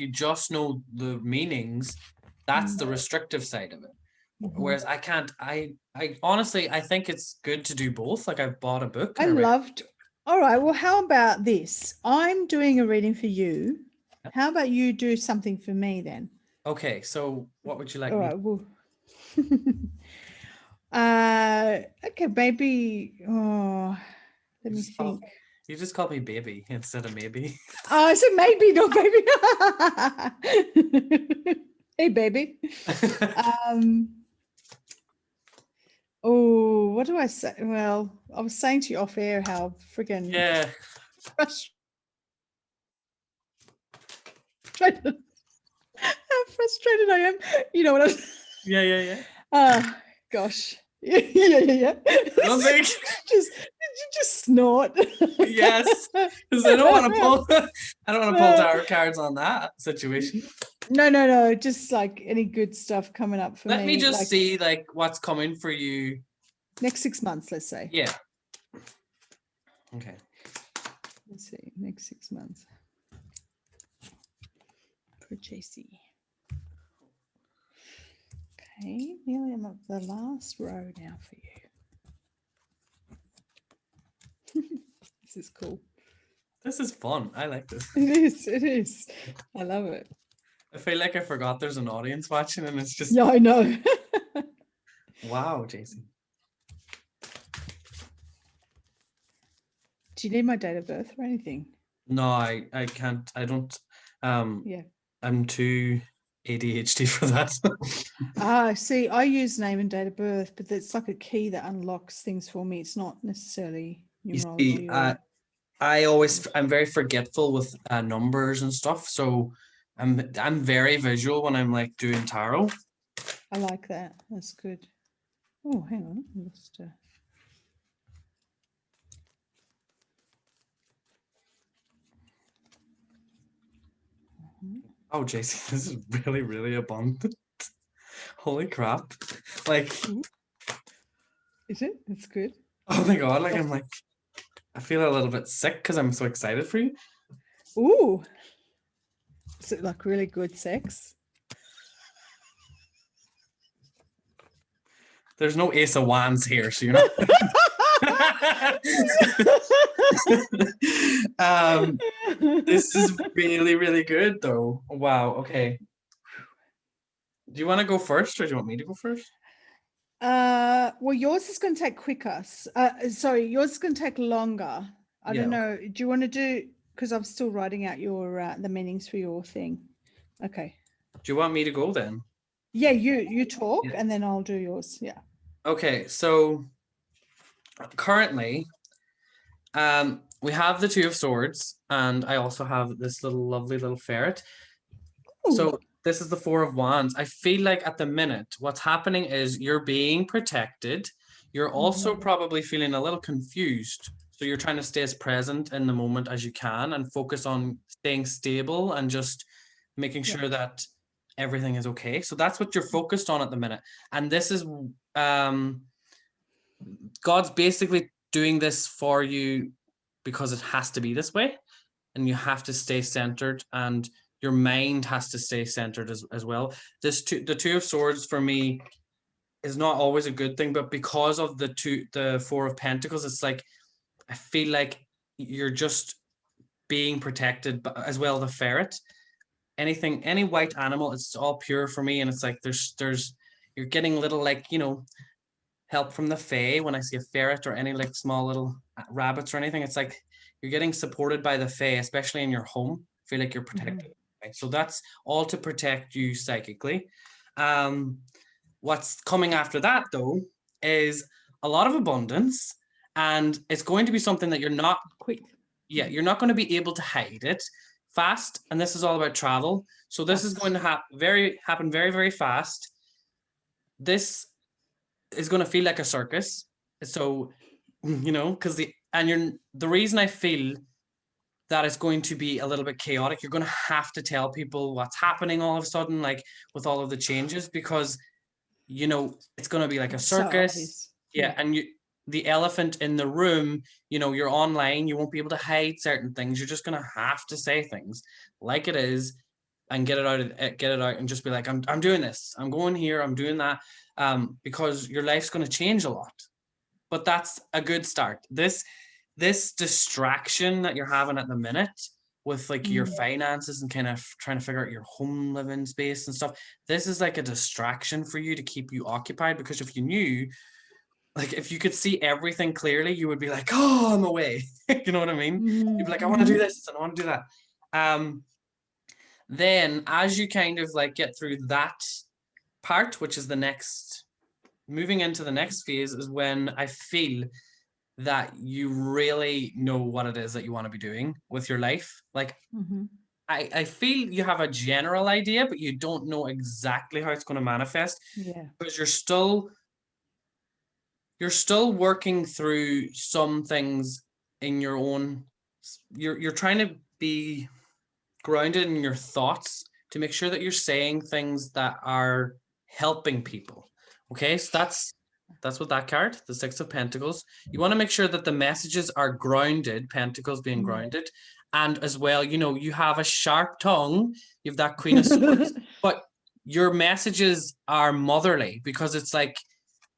you just know the meanings, that's the restrictive side of it. Whereas I honestly, I think it's good to do both. Like I've bought a book. All right, well, how about this? I'm doing a reading for you. How about you do something for me then? Okay, so what would you like? All right, well, okay, baby. Oh, let me think. You just called me baby instead of maybe. Oh, I said maybe, not baby. Hey, baby. Oh, what do I say? Well, I was saying to you off air how freaking frustrated I am. You know what I was? Yeah. Oh gosh. Yeah. Did you just snort? Yes, because I don't want to pull tarot cards on that situation. No. Just like any good stuff coming up for me. Let me just see like what's coming for you next 6 months, let's say. Yeah. Okay. Let's see, next 6 months for JC. Okay, nearly I'm up the last row now for you. This is cool. This is fun. I like this. It is. I love it. I feel like I forgot there's an audience watching, and it's just... Yeah, I know. Wow, Jason. Do you need my date of birth or anything? No, I can't. I don't. Yeah. I'm too ADHD for that. See, I use name and date of birth, but it's like a key that unlocks things for me. It's not necessarily You see, numerology or I'm very forgetful with numbers and stuff, so I'm very visual when I'm like doing tarot. I like that. That's good. Oh, hang on. I lost, Oh, JC, this is really, really abundant. Holy crap. Like, is it? That's good. oh my God, like I'm like, I feel a little bit sick because I'm so excited for you. Ooh. Is it like really good sex? There's no Ace of Wands here, so you know. This is really, really good though. Wow, okay. Do you want to go first or do you want me to go first? Well, yours is going to take quicker. Sorry, yours is going to take longer. I don't know. Do you want to do, because I'm still writing out your the meanings for your thing. Okay. Do you want me to go then? Yeah, you talk and then I'll do yours. Yeah. Okay, so currently, we have the Two of Swords, and I also have this lovely little ferret. Ooh. So this is the Four of Wands. I feel like at the minute, what's happening is you're being protected. You're also probably feeling a little confused. So you're trying to stay as present in the moment as you can and focus on staying stable and just making sure that everything is okay. So that's what you're focused on at the minute. And this is God's basically doing this for you because it has to be this way, and you have to stay centered, and your mind has to stay centered as well. The Two of Swords for me is not always a good thing, but because of the Four of Pentacles, it's like I feel like you're just being protected, but as well the ferret. Any white animal, it's all pure for me, and it's like there's you're getting little, like, you know, help from the fae when I see a ferret or any like small little rabbits or anything. It's like you're getting supported by the fae, especially in your home. I feel like you're protected. Right? So that's all to protect you psychically. What's coming after that though is a lot of abundance, and it's going to be something that you're not quick. Yeah, you're not going to be able to hide it fast. And this is all about travel. So this is going to happen very, very fast. This is going to feel like a circus. So, you know, because the reason I feel that it's going to be a little bit chaotic, you're going to have to tell people what's happening all of a sudden, like with all of the changes, because, you know, it's going to be like a circus. Yeah. And the elephant in the room, you know, you're online, you won't be able to hide certain things. You're just going to have to say things like it is and get it out and just be like, I'm doing this, I'm going here, I'm doing that, because your life's going to change a lot. But that's a good start. This distraction that you're having at the minute with like your finances and kind of trying to figure out your home living space and stuff, this is like a distraction for you to keep you occupied, because if you knew, like, if you could see everything clearly, you would be like, oh, I'm away. You know what I mean? You'd be like, I want to do this and I want to do that. Then as you kind of like get through that part, which is the next, moving into the next phase, is when I feel that you really know what it is that you want to be doing with your life. Like, I feel you have a general idea, but you don't know exactly how it's going to manifest. Yeah. Because you're still working through some things in your own, you're trying to be grounded in your thoughts to make sure that you're saying things that are helping people. Okay, so that's what that card, the Six of Pentacles. You want to make sure that the messages are grounded, Pentacles being grounded, and as well, you know, you have a sharp tongue, you have that Queen of Swords, but your messages are motherly, because it's like,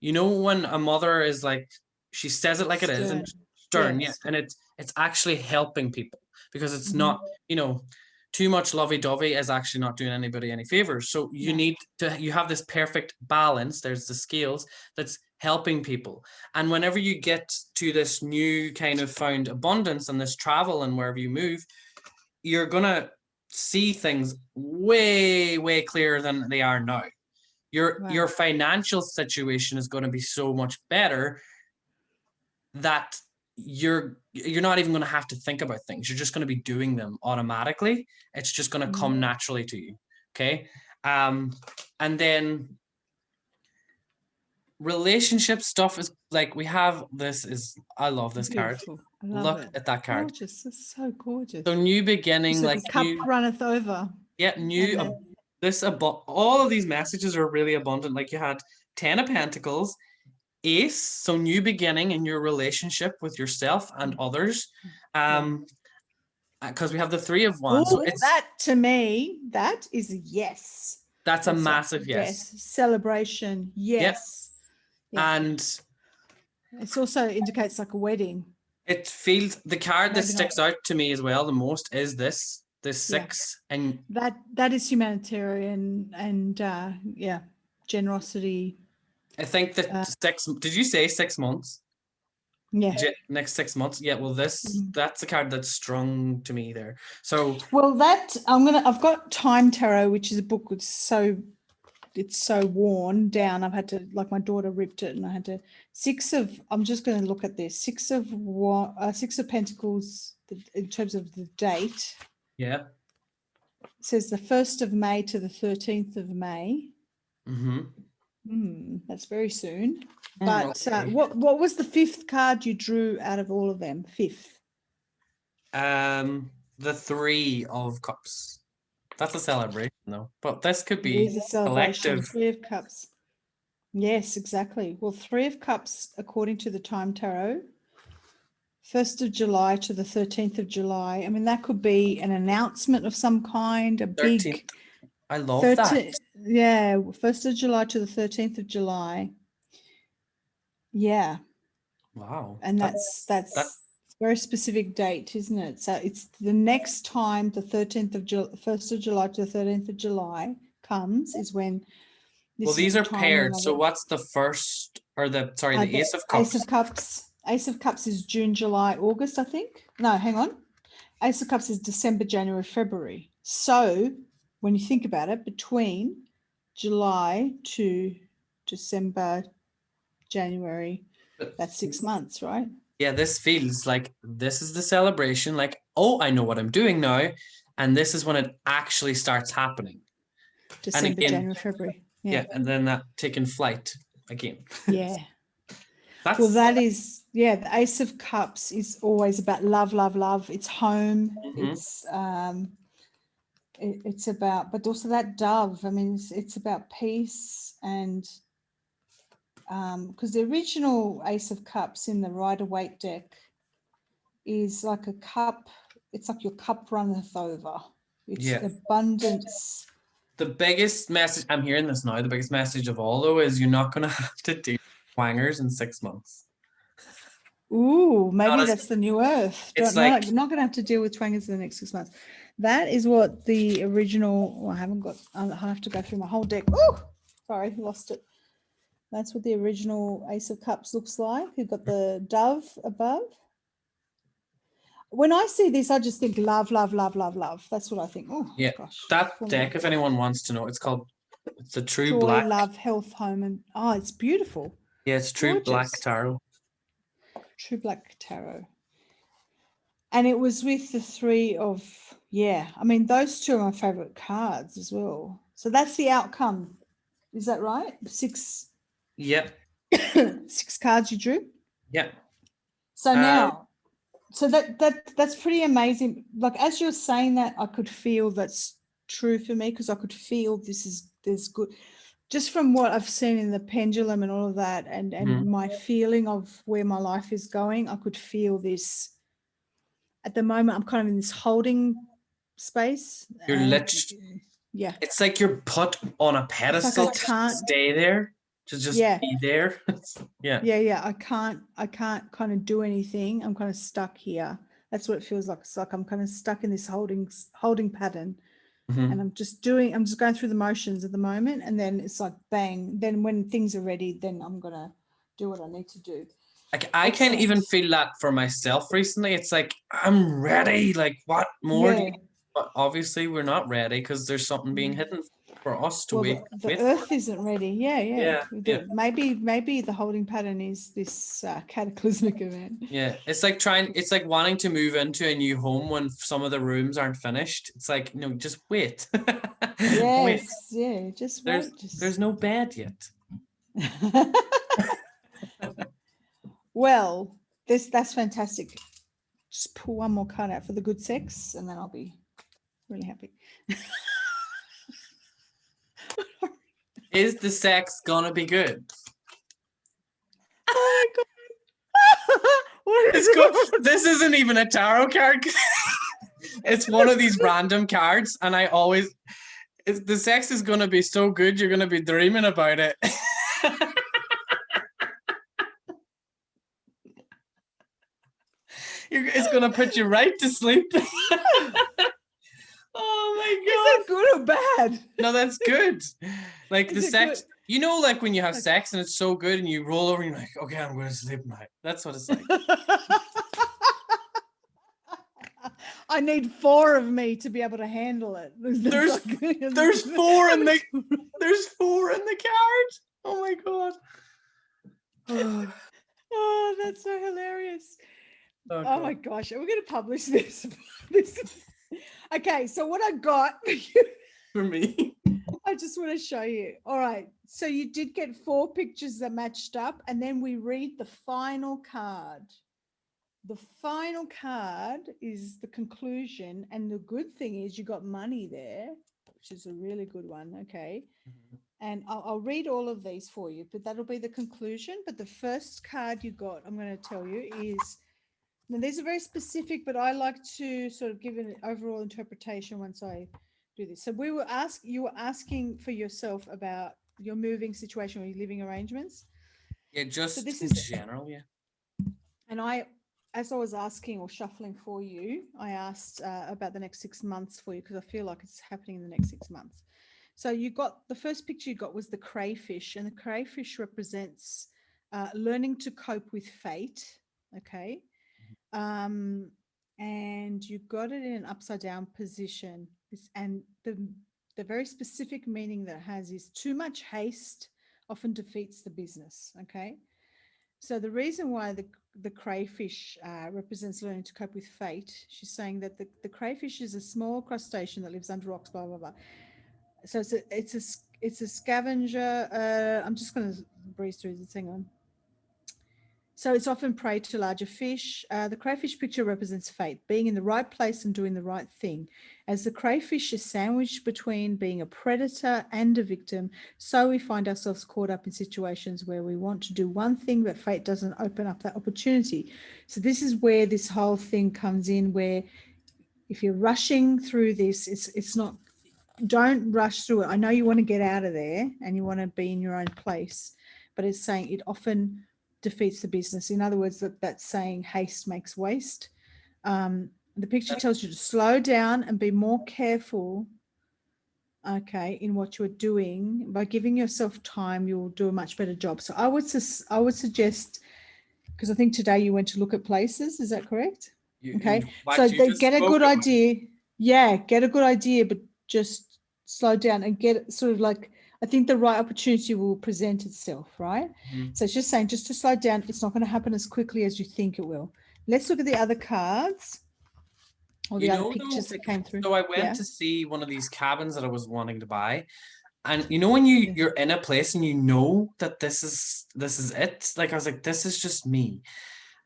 you know, when a mother is like, she says it like it is, and stern, and it's actually helping people, because it's not, you know, too much lovey-dovey is actually not doing anybody any favors. So you have this perfect balance. There's the scales that's helping people. And whenever you get to this new kind of found abundance and this travel and wherever you move, you're going to see things way clearer than they are now. Your financial situation is going to be so much better that you're not even going to have to think about things. You're just going to be doing them automatically. It's just going to come naturally to you. Okay. And then relationship stuff is like, we have this is, I love this Beautiful. card. I love Look it. at that card. Gorgeous. It's so gorgeous. So new beginning, It's like a cup runneth over. Yeah, all of these messages are really abundant. Like you had 10 of Pentacles, Ace, so new beginning in your relationship with yourself and others. Because we have the Three of Wands. So that to me, that is a yes. That's a massive yes. Celebration, yes. Yep. And it also indicates like a wedding. It feels, the card that sticks out to me as well the most is this six, and that is humanitarian and generosity. I think that 6. Did you say 6 months? Yeah. Next 6 months. Yeah. Well, that's a card that's strung to me there. So I've got Time Tarot, which is a book that's it's so worn down. I've had to, like, my daughter ripped it and I had to I'm just going to look at this. Six of Pentacles in terms of the date. Yeah. It says the 1st of May to the 13th of May. That's very soon. But okay. What was the 5th card you drew out of all of them? 5th. The 3 of Cups. That's a celebration, though. But this could be a celebration. Collective. 3 of Cups. Yes, exactly. Well, 3 of Cups, according to the Time Tarot, 1st of July to the 13th of July. I mean, that could be an announcement of some kind, a 13th. Big... I love that. Yeah, 1st of July to the 13th of July. Yeah. Wow. And that's a very specific date, isn't it? So it's the next time the 1st of July to the 13th of July comes is when. These are paired. So what's the first, or the Ace of Cups? Ace of Cups. Ace of Cups is June, July, August, I think. No, hang on. Ace of Cups is December, January, February. So when you think about it, between July to December, January, that's 6 months, right? Yeah, this feels like this is the celebration. Like, oh, I know what I'm doing now. And this is when it actually starts happening. December, January, February. Yeah, and then that taking flight again. Yeah. That is, the Ace of Cups is always about love, love, love. It's home. It's about, but also that dove. I mean, it's about peace and because the original Ace of Cups in the Rider-Waite deck is like a cup. It's like your cup runneth over. It's abundance. The biggest message, I'm hearing this now, the biggest message of all, though, is you're not going to have to do twangers in 6 months. Ooh, maybe that's the new earth. You're not going to have to deal with twangers in the next 6 months. That is what the original, I have to go through my whole deck. Oh, sorry, lost it. That's what the original Ace of Cups looks like. You've got the dove above. When I see this, I just think love, love, love, love, love. That's what I think. Oh, yeah. Gosh. That deck, if anyone wants to know, it's the True Joy, Black. Love, Health, Home, and it's beautiful. Yeah, it's True Black Tarot. True Black Tarot. And it was with the 3 of, I mean, those 2 are my favorite cards as well. So that's the outcome. Is that right? 6. Yep. 6 cards you drew? Yep. So now, so that's pretty amazing. Like, as you're saying that, I could feel that's true for me, because I could feel there's good, just from what I've seen in the pendulum and all of that, and my feeling of where my life is going. I could feel this. At the moment, I'm kind of in this holding space. You're literally, it's like you're put on a pedestal. Like I can't stay there. To just be there. I can't kind of do anything. I'm kind of stuck here. That's what it feels like. It's like I'm kind of stuck in this holding pattern, and I'm just going through the motions at the moment, and then it's like bang. Then when things are ready, then I'm gonna do what I need to do. Like, I can't even feel that for myself recently. It's like, I'm ready. Like, what more? But obviously we're not ready because there's something being hidden for us to Well, wait. the Earth isn't ready. Yeah. Yeah. Maybe the holding pattern is this cataclysmic event. Yeah, it's like wanting to move into a new home when some of the rooms aren't finished. It's like, no, just wait. Wait. Yes, yeah, just There's wait. there's no bed yet. Well, that's fantastic. Just pull one more card out for the good sex, and then I'll be really happy. Is the sex gonna be good? Oh my god! What is it? This isn't even a tarot card. It's one of these random cards, and the sex is gonna be so good, you're gonna be dreaming about it. It's gonna put you right to sleep. Oh my god! Is that good or bad? No, that's good. Like the Is it sex, good? you know, like when you have sex and it's so good and you roll over and you're like, okay, I'm going to sleep now. That's what it's like. I need 4 of me to be able to handle it. There's 4 in the card. Oh my god. Oh, that's so hilarious. Okay. Oh my gosh, are we going to publish this? Okay, so what I got For me. I just want to show you. All right, so you did get 4 pictures that matched up, and then we read the final card. The final card is the conclusion, and the good thing is you got money there, which is a really good one. Okay. And I'll read all of these for you, but that'll be the conclusion. But the first card you got, I'm going to tell you, is, now these are very specific, but I like to sort of give an overall interpretation once I do this. So you were asking for yourself about your moving situation or your living arrangements. Yeah, just so this in is general, yeah. And as I was asking or shuffling for you, I asked about the next 6 months for you, because I feel like it's happening in the next 6 months. So you got, the first picture you got was the crayfish, and the crayfish represents learning to cope with fate. Okay. And you got it in an upside down position. And the very specific meaning that it has is too much haste often defeats the business. Okay. So the reason why the crayfish represents learning to cope with fate, she's saying that the crayfish is a small crustacean that lives under rocks, blah, blah, blah. So it's a scavenger. I'm just going to breeze through this. Hang on. So it's often prey to larger fish. The crayfish picture represents fate, being in the right place and doing the right thing. As the crayfish is sandwiched between being a predator and a victim, so we find ourselves caught up in situations where we want to do one thing, but fate doesn't open up that opportunity. So this is where this whole thing comes in, where if you're rushing through this, it's not, don't rush through it. I know you want to get out of there and you want to be in your own place, but it's saying it often defeats the business. In other words, that's saying haste makes waste. The picture tells you to slow down and be more careful, okay, in what you're doing. By giving yourself time, you'll do a much better job. So I would suggest, because I think today you went to look at places, is that correct? Okay, so they get a good idea. Yeah, get a good idea, but just slow down and get sort of like, I think the right opportunity will present itself, right? So it's just saying, just to slow down. It's not going to happen as quickly as you think it will. Let's look at the other cards or the other pictures that came through. So I went to see one of these cabins that I was wanting to buy. And you know, when you're in a place and you know that this is it, like I was like, this is just me.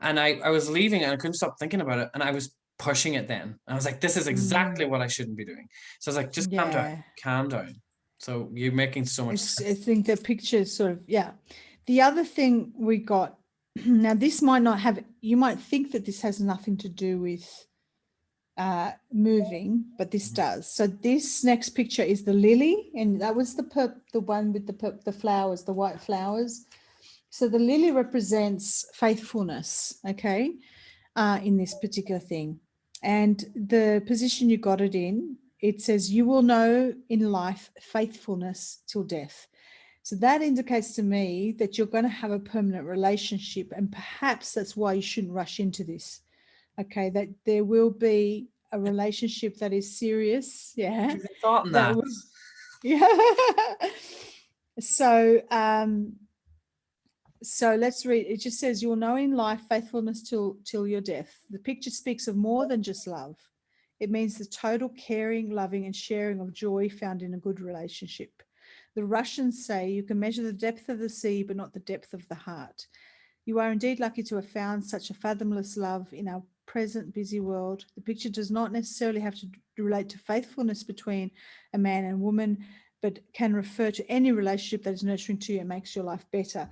And I was leaving and I couldn't stop thinking about it. And I was pushing it then. And I was like, this is exactly what I shouldn't be doing. So I was like, just calm down. So you're making so much sense. I think the picture sort of, yeah. The other thing we got, now this might not have, you might think that this has nothing to do with moving, but this does. So this next picture is the lily, and that was the one with the flowers, the white flowers. So the lily represents faithfulness, okay, in this particular thing. And the position you got it in, it says, you will know in life faithfulness till death. So that indicates to me that you're going to have a permanent relationship, and perhaps that's why you shouldn't rush into this. Okay, that there will be a relationship that is serious. Yeah. You've thought in That that. would, yeah. So, so let's read. It just says, you'll know in life faithfulness till your death. The picture speaks of more than just love. It means the total caring, loving, and sharing of joy found in a good relationship. The Russians say you can measure the depth of the sea, but not the depth of the heart. You are indeed lucky to have found such a fathomless love in our present busy world. The picture does not necessarily have to relate to faithfulness between a man and woman, but can refer to any relationship that is nurturing to you and makes your life better.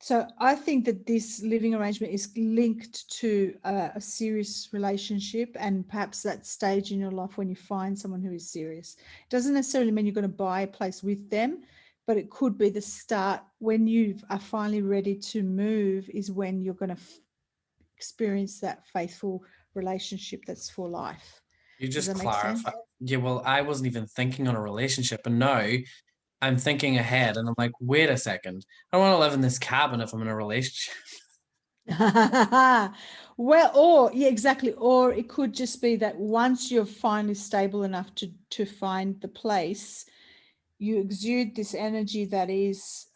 So I think that this living arrangement is linked to a serious relationship, and perhaps that stage in your life when you find someone who is serious. It doesn't necessarily mean you're going to buy a place with them, but it could be the start when you are finally ready to move is when you're going to experience that faithful relationship that's for life. You Does just that make sense? clarify. Yeah, well, I wasn't even thinking on a relationship, and now I'm thinking ahead, and I'm like, wait a second, I don't want to live in this cabin if I'm in a relationship. Well, or yeah, exactly. Or it could just be that once you're finally stable enough to find the place, you exude this energy that is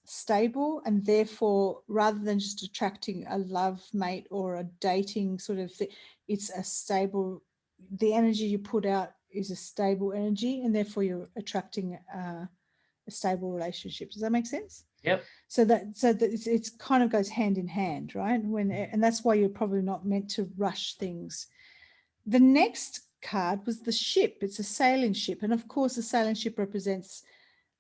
stable, and therefore, rather than just attracting a love mate or a dating sort of thing, it's a stable. The energy you put out is a stable energy, and therefore you're attracting a stable relationship. Does that make sense? Yep. So that it's kind of goes hand in hand, right? And that's why you're probably not meant to rush things. The next card was the ship. It's a sailing ship, and of course, a sailing ship represents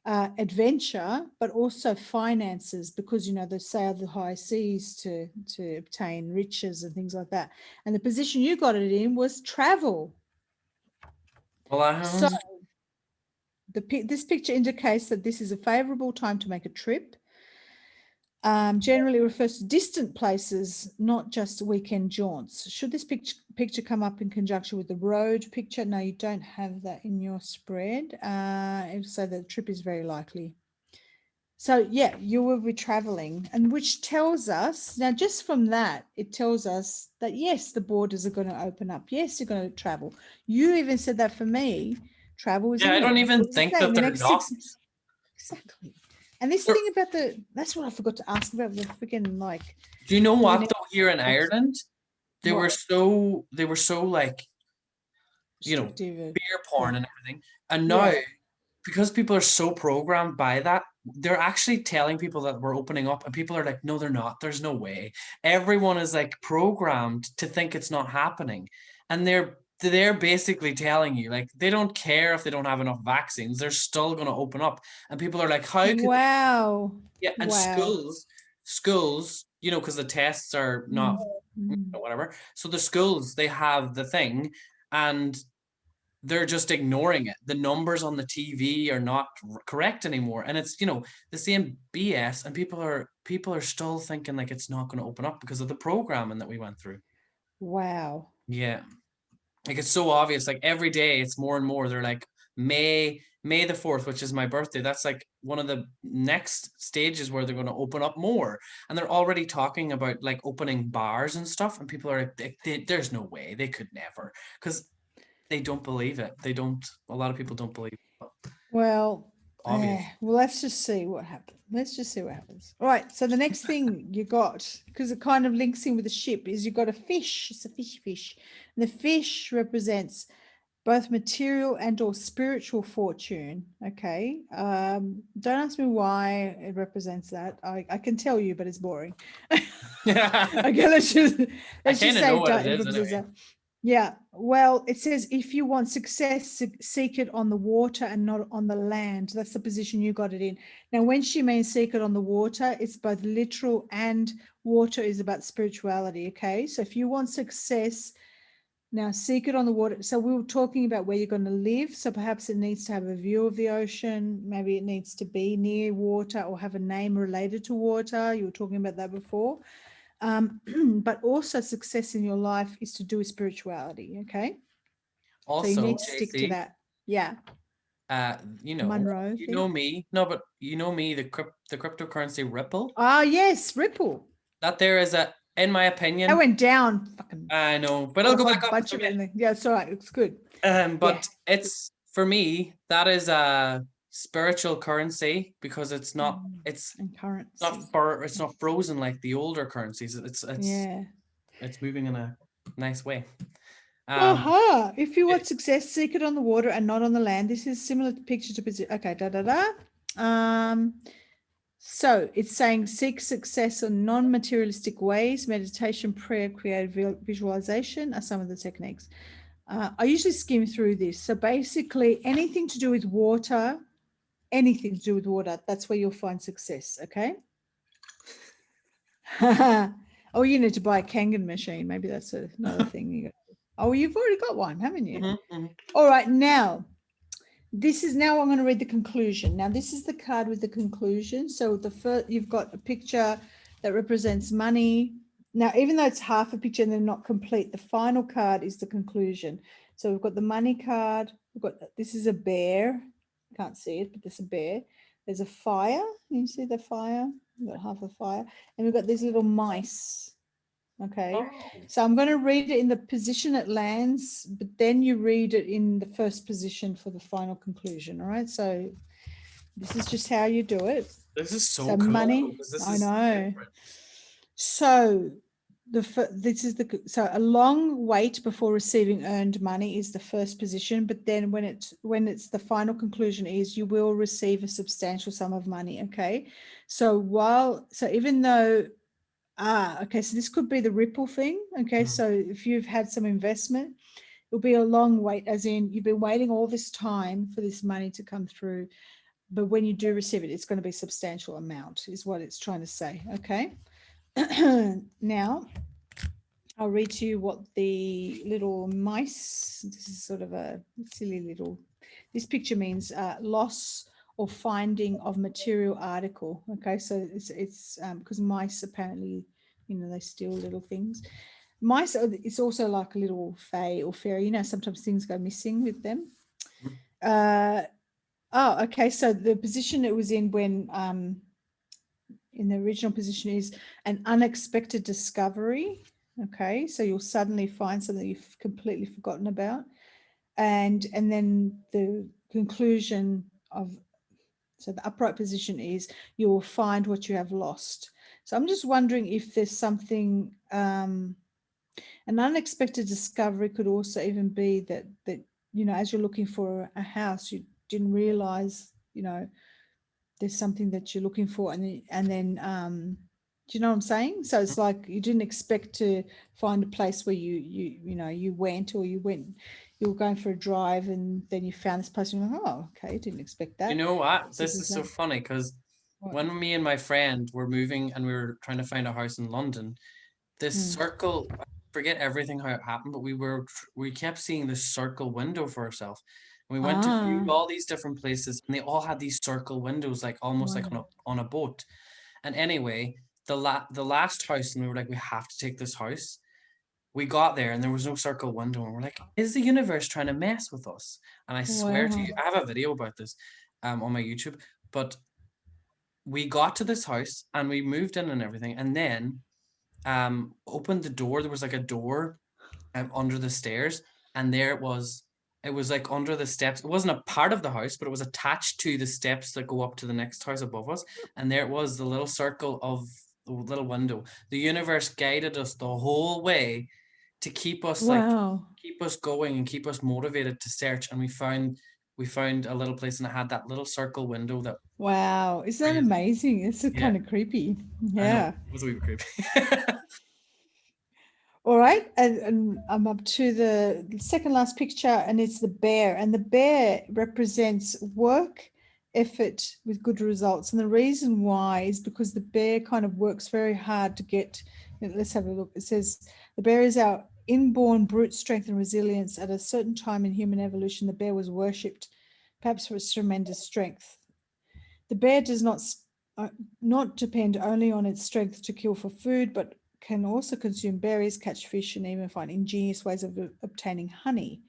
adventure, but also finances, because they sail the high seas to obtain riches and things like that. And the position you got it in was travel. Well, So this picture indicates that this is a favorable time to make a trip. Generally refers to distant places, not just weekend jaunts. Should this picture come up in conjunction with the road picture? No, you don't have that in your spread. So the trip is very likely. So yeah, you will be traveling, and which tells us, now just from that, it tells us that yes, the borders are going to open up. Yes, you're going to travel. You even said that for me, travel is yeah, I don't imminent. even What did you think say? In that the they're next not. 6. Exactly. And this thing about that's what I forgot to ask about the freaking like. Do you know what though? Here in Ireland, they were What? so like, Restrictive. beer porn Yeah. and everything. And now, because people are so programmed by that, they're actually telling people that we're opening up, and people are like, no, they're not. There's no way. Everyone is like programmed to think it's not happening. And they're basically telling you, like, they don't care if they don't have enough vaccines, they're still going to open up. And people are like, how could Wow. yeah, and Wow. schools, because the tests are not whatever. So the schools, they have the thing, and they're just ignoring it. The numbers on the TV are not correct anymore, and it's the same BS. And people are still thinking like it's not going to open up because of the programming that we went through. Wow. Yeah, like it's so obvious. Like every day, it's more and more. They're like May the 4th, which is my birthday. That's like one of the next stages where they're going to open up more, and they're already talking about like opening bars and stuff. And people are like, there's no way, they could never, because they don't believe it. They don't. A lot of people don't believe it. Well, Obvious. well, let's just see what happens. Let's just see what happens. All right. So the next thing you got, because it kind of links in with the ship, is you got a fish. It's a fish. And the fish represents both material and or spiritual fortune. Okay. Don't ask me why it represents that. I can tell you, but it's boring. Okay, let's just say know what it it is represents anyway. that. Yeah, well, it says if you want success, seek it on the water and not on the land. That's the position you got it in. Now, when she means seek it on the water, it's both literal and water is about spirituality. Okay, so if you want success, now seek it on the water. So we were talking about where you're going to live. So perhaps it needs to have a view of the ocean. Maybe it needs to be near water or have a name related to water. You were talking about that before. But also success in your life is to do with spirituality. Okay. So you Also, need to stick to JC, that. Yeah. Monroe you thing. know me. No, but you know me, the cryptocurrency Ripple. Ah, yes, Ripple. That there is in my I opinion, went down fucking I know, but it'll a go whole back up. It's bunch of okay. it. Yeah, it's all right. It's good. Yeah. But it's for me, that is a spiritual currency because it's not And not currency. it's not frozen like the older currencies. Yeah. It's moving in a nice way. Aha. If you want it- success, seek it on the water and not on the land. This is similar picture to position. Okay, So it's saying seek success in non-materialistic ways. Meditation, prayer, creative visualization are some of the techniques. I usually skim through this. So basically, anything to do with water, that's where you'll find success. Okay. Oh, you need to buy a Kangen machine. Maybe that's another thing. Oh, you've already got one, haven't you? All right. Now, I'm going to read the conclusion. Now, this is the card with the conclusion. So the first, you've got a picture that represents money. Now, even though it's half a picture and they're not complete, the final card is the conclusion. So we've got the money card. This is a bear. Can't see it, but there's a bear. There's a fire. You see the fire? We've got half a fire. And we've got these little mice. Okay. So I'm going to read it in the position it lands, but then you read it in the first position for the final conclusion. All right. So this is just how you do it. This is so So cool. money. I know. Different. So so a long wait before receiving earned money is the first position, but then when it's the final conclusion is you will receive a substantial sum of money. Okay. So even though okay, so this could be the ripple thing. Okay, so if you've had some investment, it'll be a long wait, as in you've been waiting all this time for this money to come through, but when you do receive it, it's going to be a substantial amount, is what it's trying to say. Okay. Now, I'll read to you what the little mice, this is sort of a silly little, this picture means loss or finding of material article. Okay, so it's because mice apparently, they steal little things. Mice, it's also like a little fae or fairy. Sometimes things go missing with them. Okay, so the position it was in when in the original position is an unexpected discovery. Okay, so you'll suddenly find something you've completely forgotten about, and then the conclusion of, so the upright position is you will find what you have lost. So I'm just wondering if there's something, an unexpected discovery could also even be that as you're looking for a house, you didn't realize there's something that you're looking for, and then do you know what I'm saying? So it's like you didn't expect to find a place where you went, or you were going for a drive, and then you found this place, and you're like, oh, okay, didn't expect that. You know what? So This is so funny because when me and my friend were moving and we were trying to find a house in London, this circle, I forget everything how it happened, but we kept seeing this circle window for ourselves. And we went to view all these different places, and they all had these circle windows, like almost like on a boat. And anyway, the last house, and we were like, we have to take this house. We got there and there was no circle window, and we're like, is the universe trying to mess with us? And I swear to you, I have a video about this on my YouTube, but we got to this house and we moved in and everything, and then opened the door. There was like a door under the stairs, and there it was like under the steps. It wasn't a part of the house, but it was attached to the steps that go up to the next house above us. And there it was, the little circle of the little window. The universe guided us the whole way to keep us keep us going and keep us motivated to search. And we found a little place, and it had that little circle window that. Wow, isn't that amazing? It's kind of creepy. Yeah. I know. It was a wee creepy. All right, and I'm up to the second last picture, and it's the bear, and the bear represents work, effort with good results. And the reason why is because the bear kind of works very hard to get, let's have a look. It says the bear is our inborn brute strength and resilience. At a certain time in human evolution, the bear was worshipped, perhaps for its tremendous strength. The bear does not depend only on its strength to kill for food, but can also consume berries, catch fish, and even find ingenious ways of obtaining honey.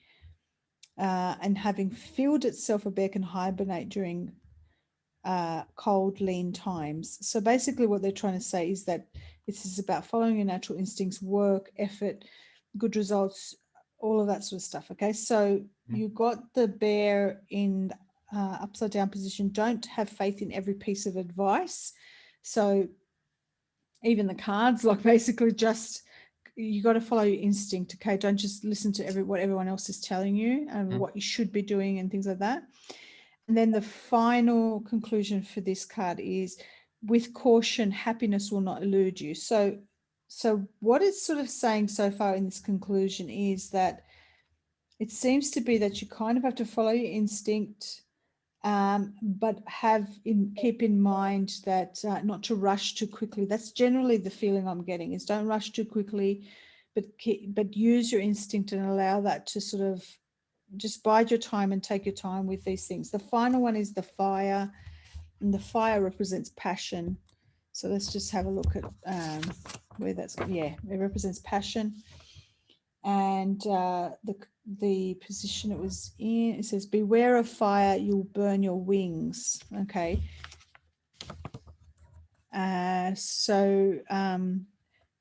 And having filled itself, a bear can hibernate during cold, lean times. So basically what they're trying to say is that this is about following your natural instincts, work, effort, good results, all of that sort of stuff. Okay, so you got the bear in upside down position. Don't have faith in every piece of advice. So even the cards, like basically just you got to follow your instinct. Okay, don't just listen to what everyone else is telling you and what you should be doing and things like that. And then the final conclusion for this card is, with caution, happiness will not elude you. So what it's sort of saying so far in this conclusion is that it seems to be that you kind of have to follow your instinct, but keep in mind that not to rush too quickly. That's generally the feeling I'm getting, is don't rush too quickly, but use your instinct and allow that to sort of just bide your time and take your time with these things. The final one is the fire, and the fire represents passion. So let's just have a look at where that's, yeah, it represents passion. And the position it was in, it says, beware of fire, you'll burn your wings. Okay.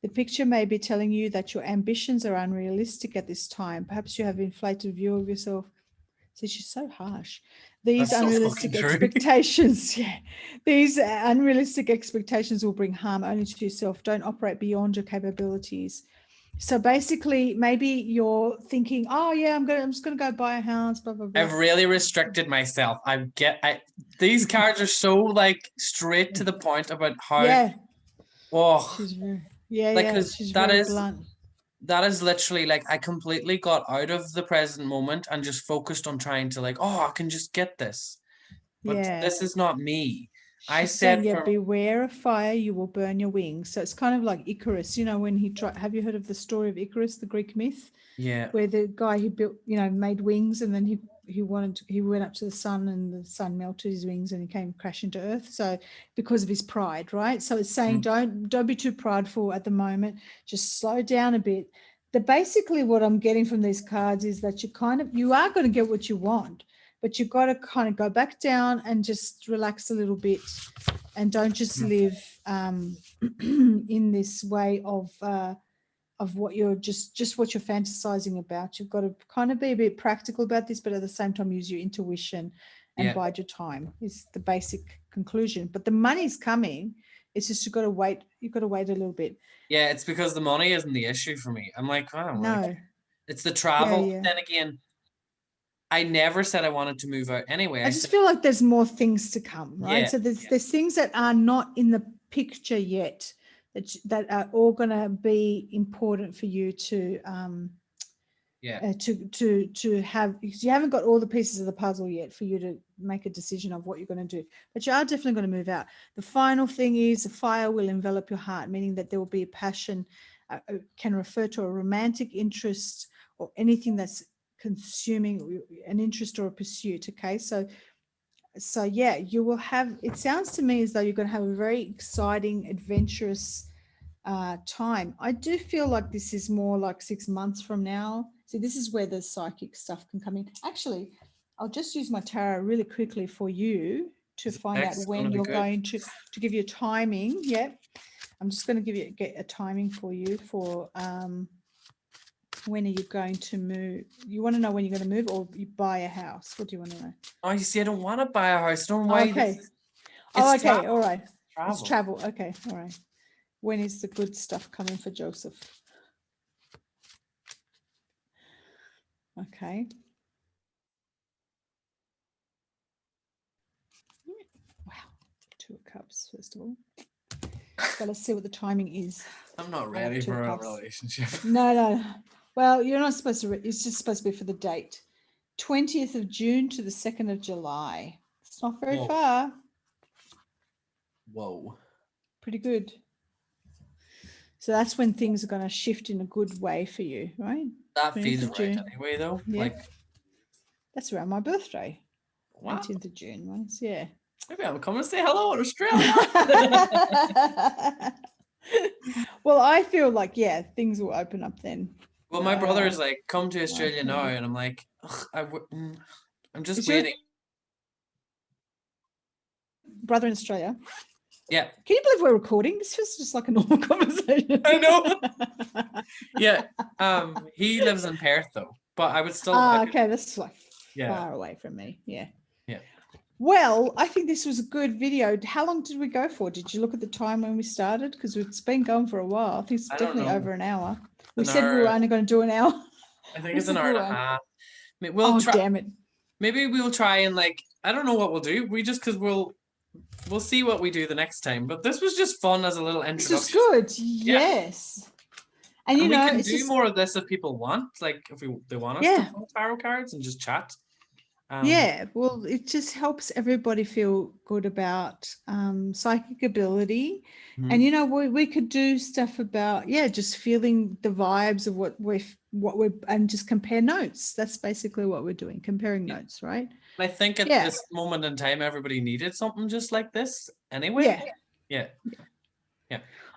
The picture may be telling you that your ambitions are unrealistic at this time. Perhaps you have an inflated view of yourself. So she's so harsh. These That's so unrealistic fucking true. expectations, yeah, these unrealistic expectations will bring harm only to yourself. Don't operate beyond your capabilities. So basically, maybe you're thinking, oh yeah, I'm just gonna go buy a house, blah blah blah. I've really restricted myself. These cards are so like straight to the point about how. Yeah. Oh, She's very, yeah, like, yeah. She's very blunt. That is literally like, I completely got out of the present moment and just focused on trying to like, oh, I can just get this. But Yeah. this is not me. She's saying, yeah, beware of fire, you will burn your wings. So it's kind of like Icarus, you know, when he tried, have you heard of the story of Icarus, the Greek myth? Yeah. Where the guy who built, you know, made wings, and then he went up to the sun, and the sun melted his wings and he came crashing to earth. So because of his pride, right? So it's saying don't be too prideful at the moment. Just slow down a bit. Basically what I'm getting from these cards is that you are going to get what you want, but you've got to kind of go back down and just relax a little bit, and don't just live in this way of what you're just what you're fantasizing about. You've got to kind of be a bit practical about this, but at the same time use your intuition and bide your time is the basic conclusion. But the money's coming. It's just you've got to wait a little bit. Yeah, it's because the money isn't the issue for me. I'm like, oh, no, it's the travel. Yeah. Then again, I never said I wanted to move out anyway. I just feel like there's more things to come, right? Yeah, So there's things that are not in the picture yet that are all going to be important for you to to have, because you haven't got all the pieces of the puzzle yet for you to make a decision of what you're going to do, but you are definitely going to move out. The final thing is the fire will envelop your heart, meaning that there will be a passion, can refer to a romantic interest or anything that's consuming an interest or a pursuit. Okay, so yeah, you will have, it sounds to me as though you're going to have a very exciting, adventurous time. I do feel like this is more like 6 months from now. See, this is where the psychic stuff can come in. Actually, I'll just use my tarot really quickly for you to find out when you're going to give you a timing. Yeah, I'm just going to get a timing for you for when are you going to move? You want to know when you're going to move, or you buy a house? What do you want to know? Oh, you see, I don't want to buy a house. Don't worry. Okay. Okay. Travel. All right. It's travel. Okay. All right. When is the good stuff coming for Joseph? Okay. Wow. 2 of Cups, first of all. So let's see what the timing is. I'm not ready for a relationship. No. Well, you're not supposed to. It's just supposed to be for the date. 20th of June to the 2nd of July. It's not very far. Whoa. Pretty good. So that's when things are going to shift in a good way for you, right? That feels right anyway, though. Yeah. Like, that's around my birthday. Wow. 18th of June, right? Yeah. Maybe I'll come and say hello in Australia. Well, I feel like, yeah, things will open up then. Well, my brother is like, come to Australia now. And I'm like, I'm just waiting. brother in Australia. Yeah. Can you believe we're recording? This feels just like a normal conversation. I know. Yeah. He lives in Perth though, but I would still. Okay, that's like Yeah. far away from me. Yeah. Yeah. Well, I think this was a good video. How long did we go for? Did you look at the time when we started? Because it's been going for a while. I think it's definitely over an hour. We said we were only going to do an hour. I think it's an hour and a half. Oh, damn it. Maybe we'll try and I don't know what we'll do. Because we'll see what we do the next time. But this was just fun as a little introduction. This was good. Yes. And we can do more of this if people want. Like if they want us to pull tarot cards and just chat. Well, it just helps everybody feel good about psychic ability. Mm-hmm. And we could do stuff about just feeling the vibes of what we're and just compare notes. That's basically what we're doing, comparing notes, right? I think at this moment in time everybody needed something just like this anyway. Yeah.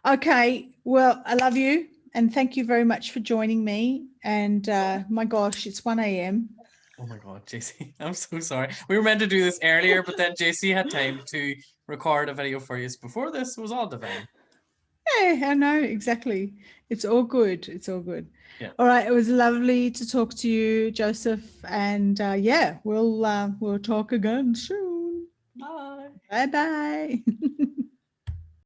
Okay, well, I love you and thank you very much for joining me. And my gosh, it's 1 a.m. Oh my God, JC, I'm so sorry. We were meant to do this earlier, but then JC had time to record a video for you before this. It was all divine. Yeah, I know, exactly. It's all good. It's all good. Yeah. All right. It was lovely to talk to you, Joseph. And we'll talk again soon. Bye. Bye-bye.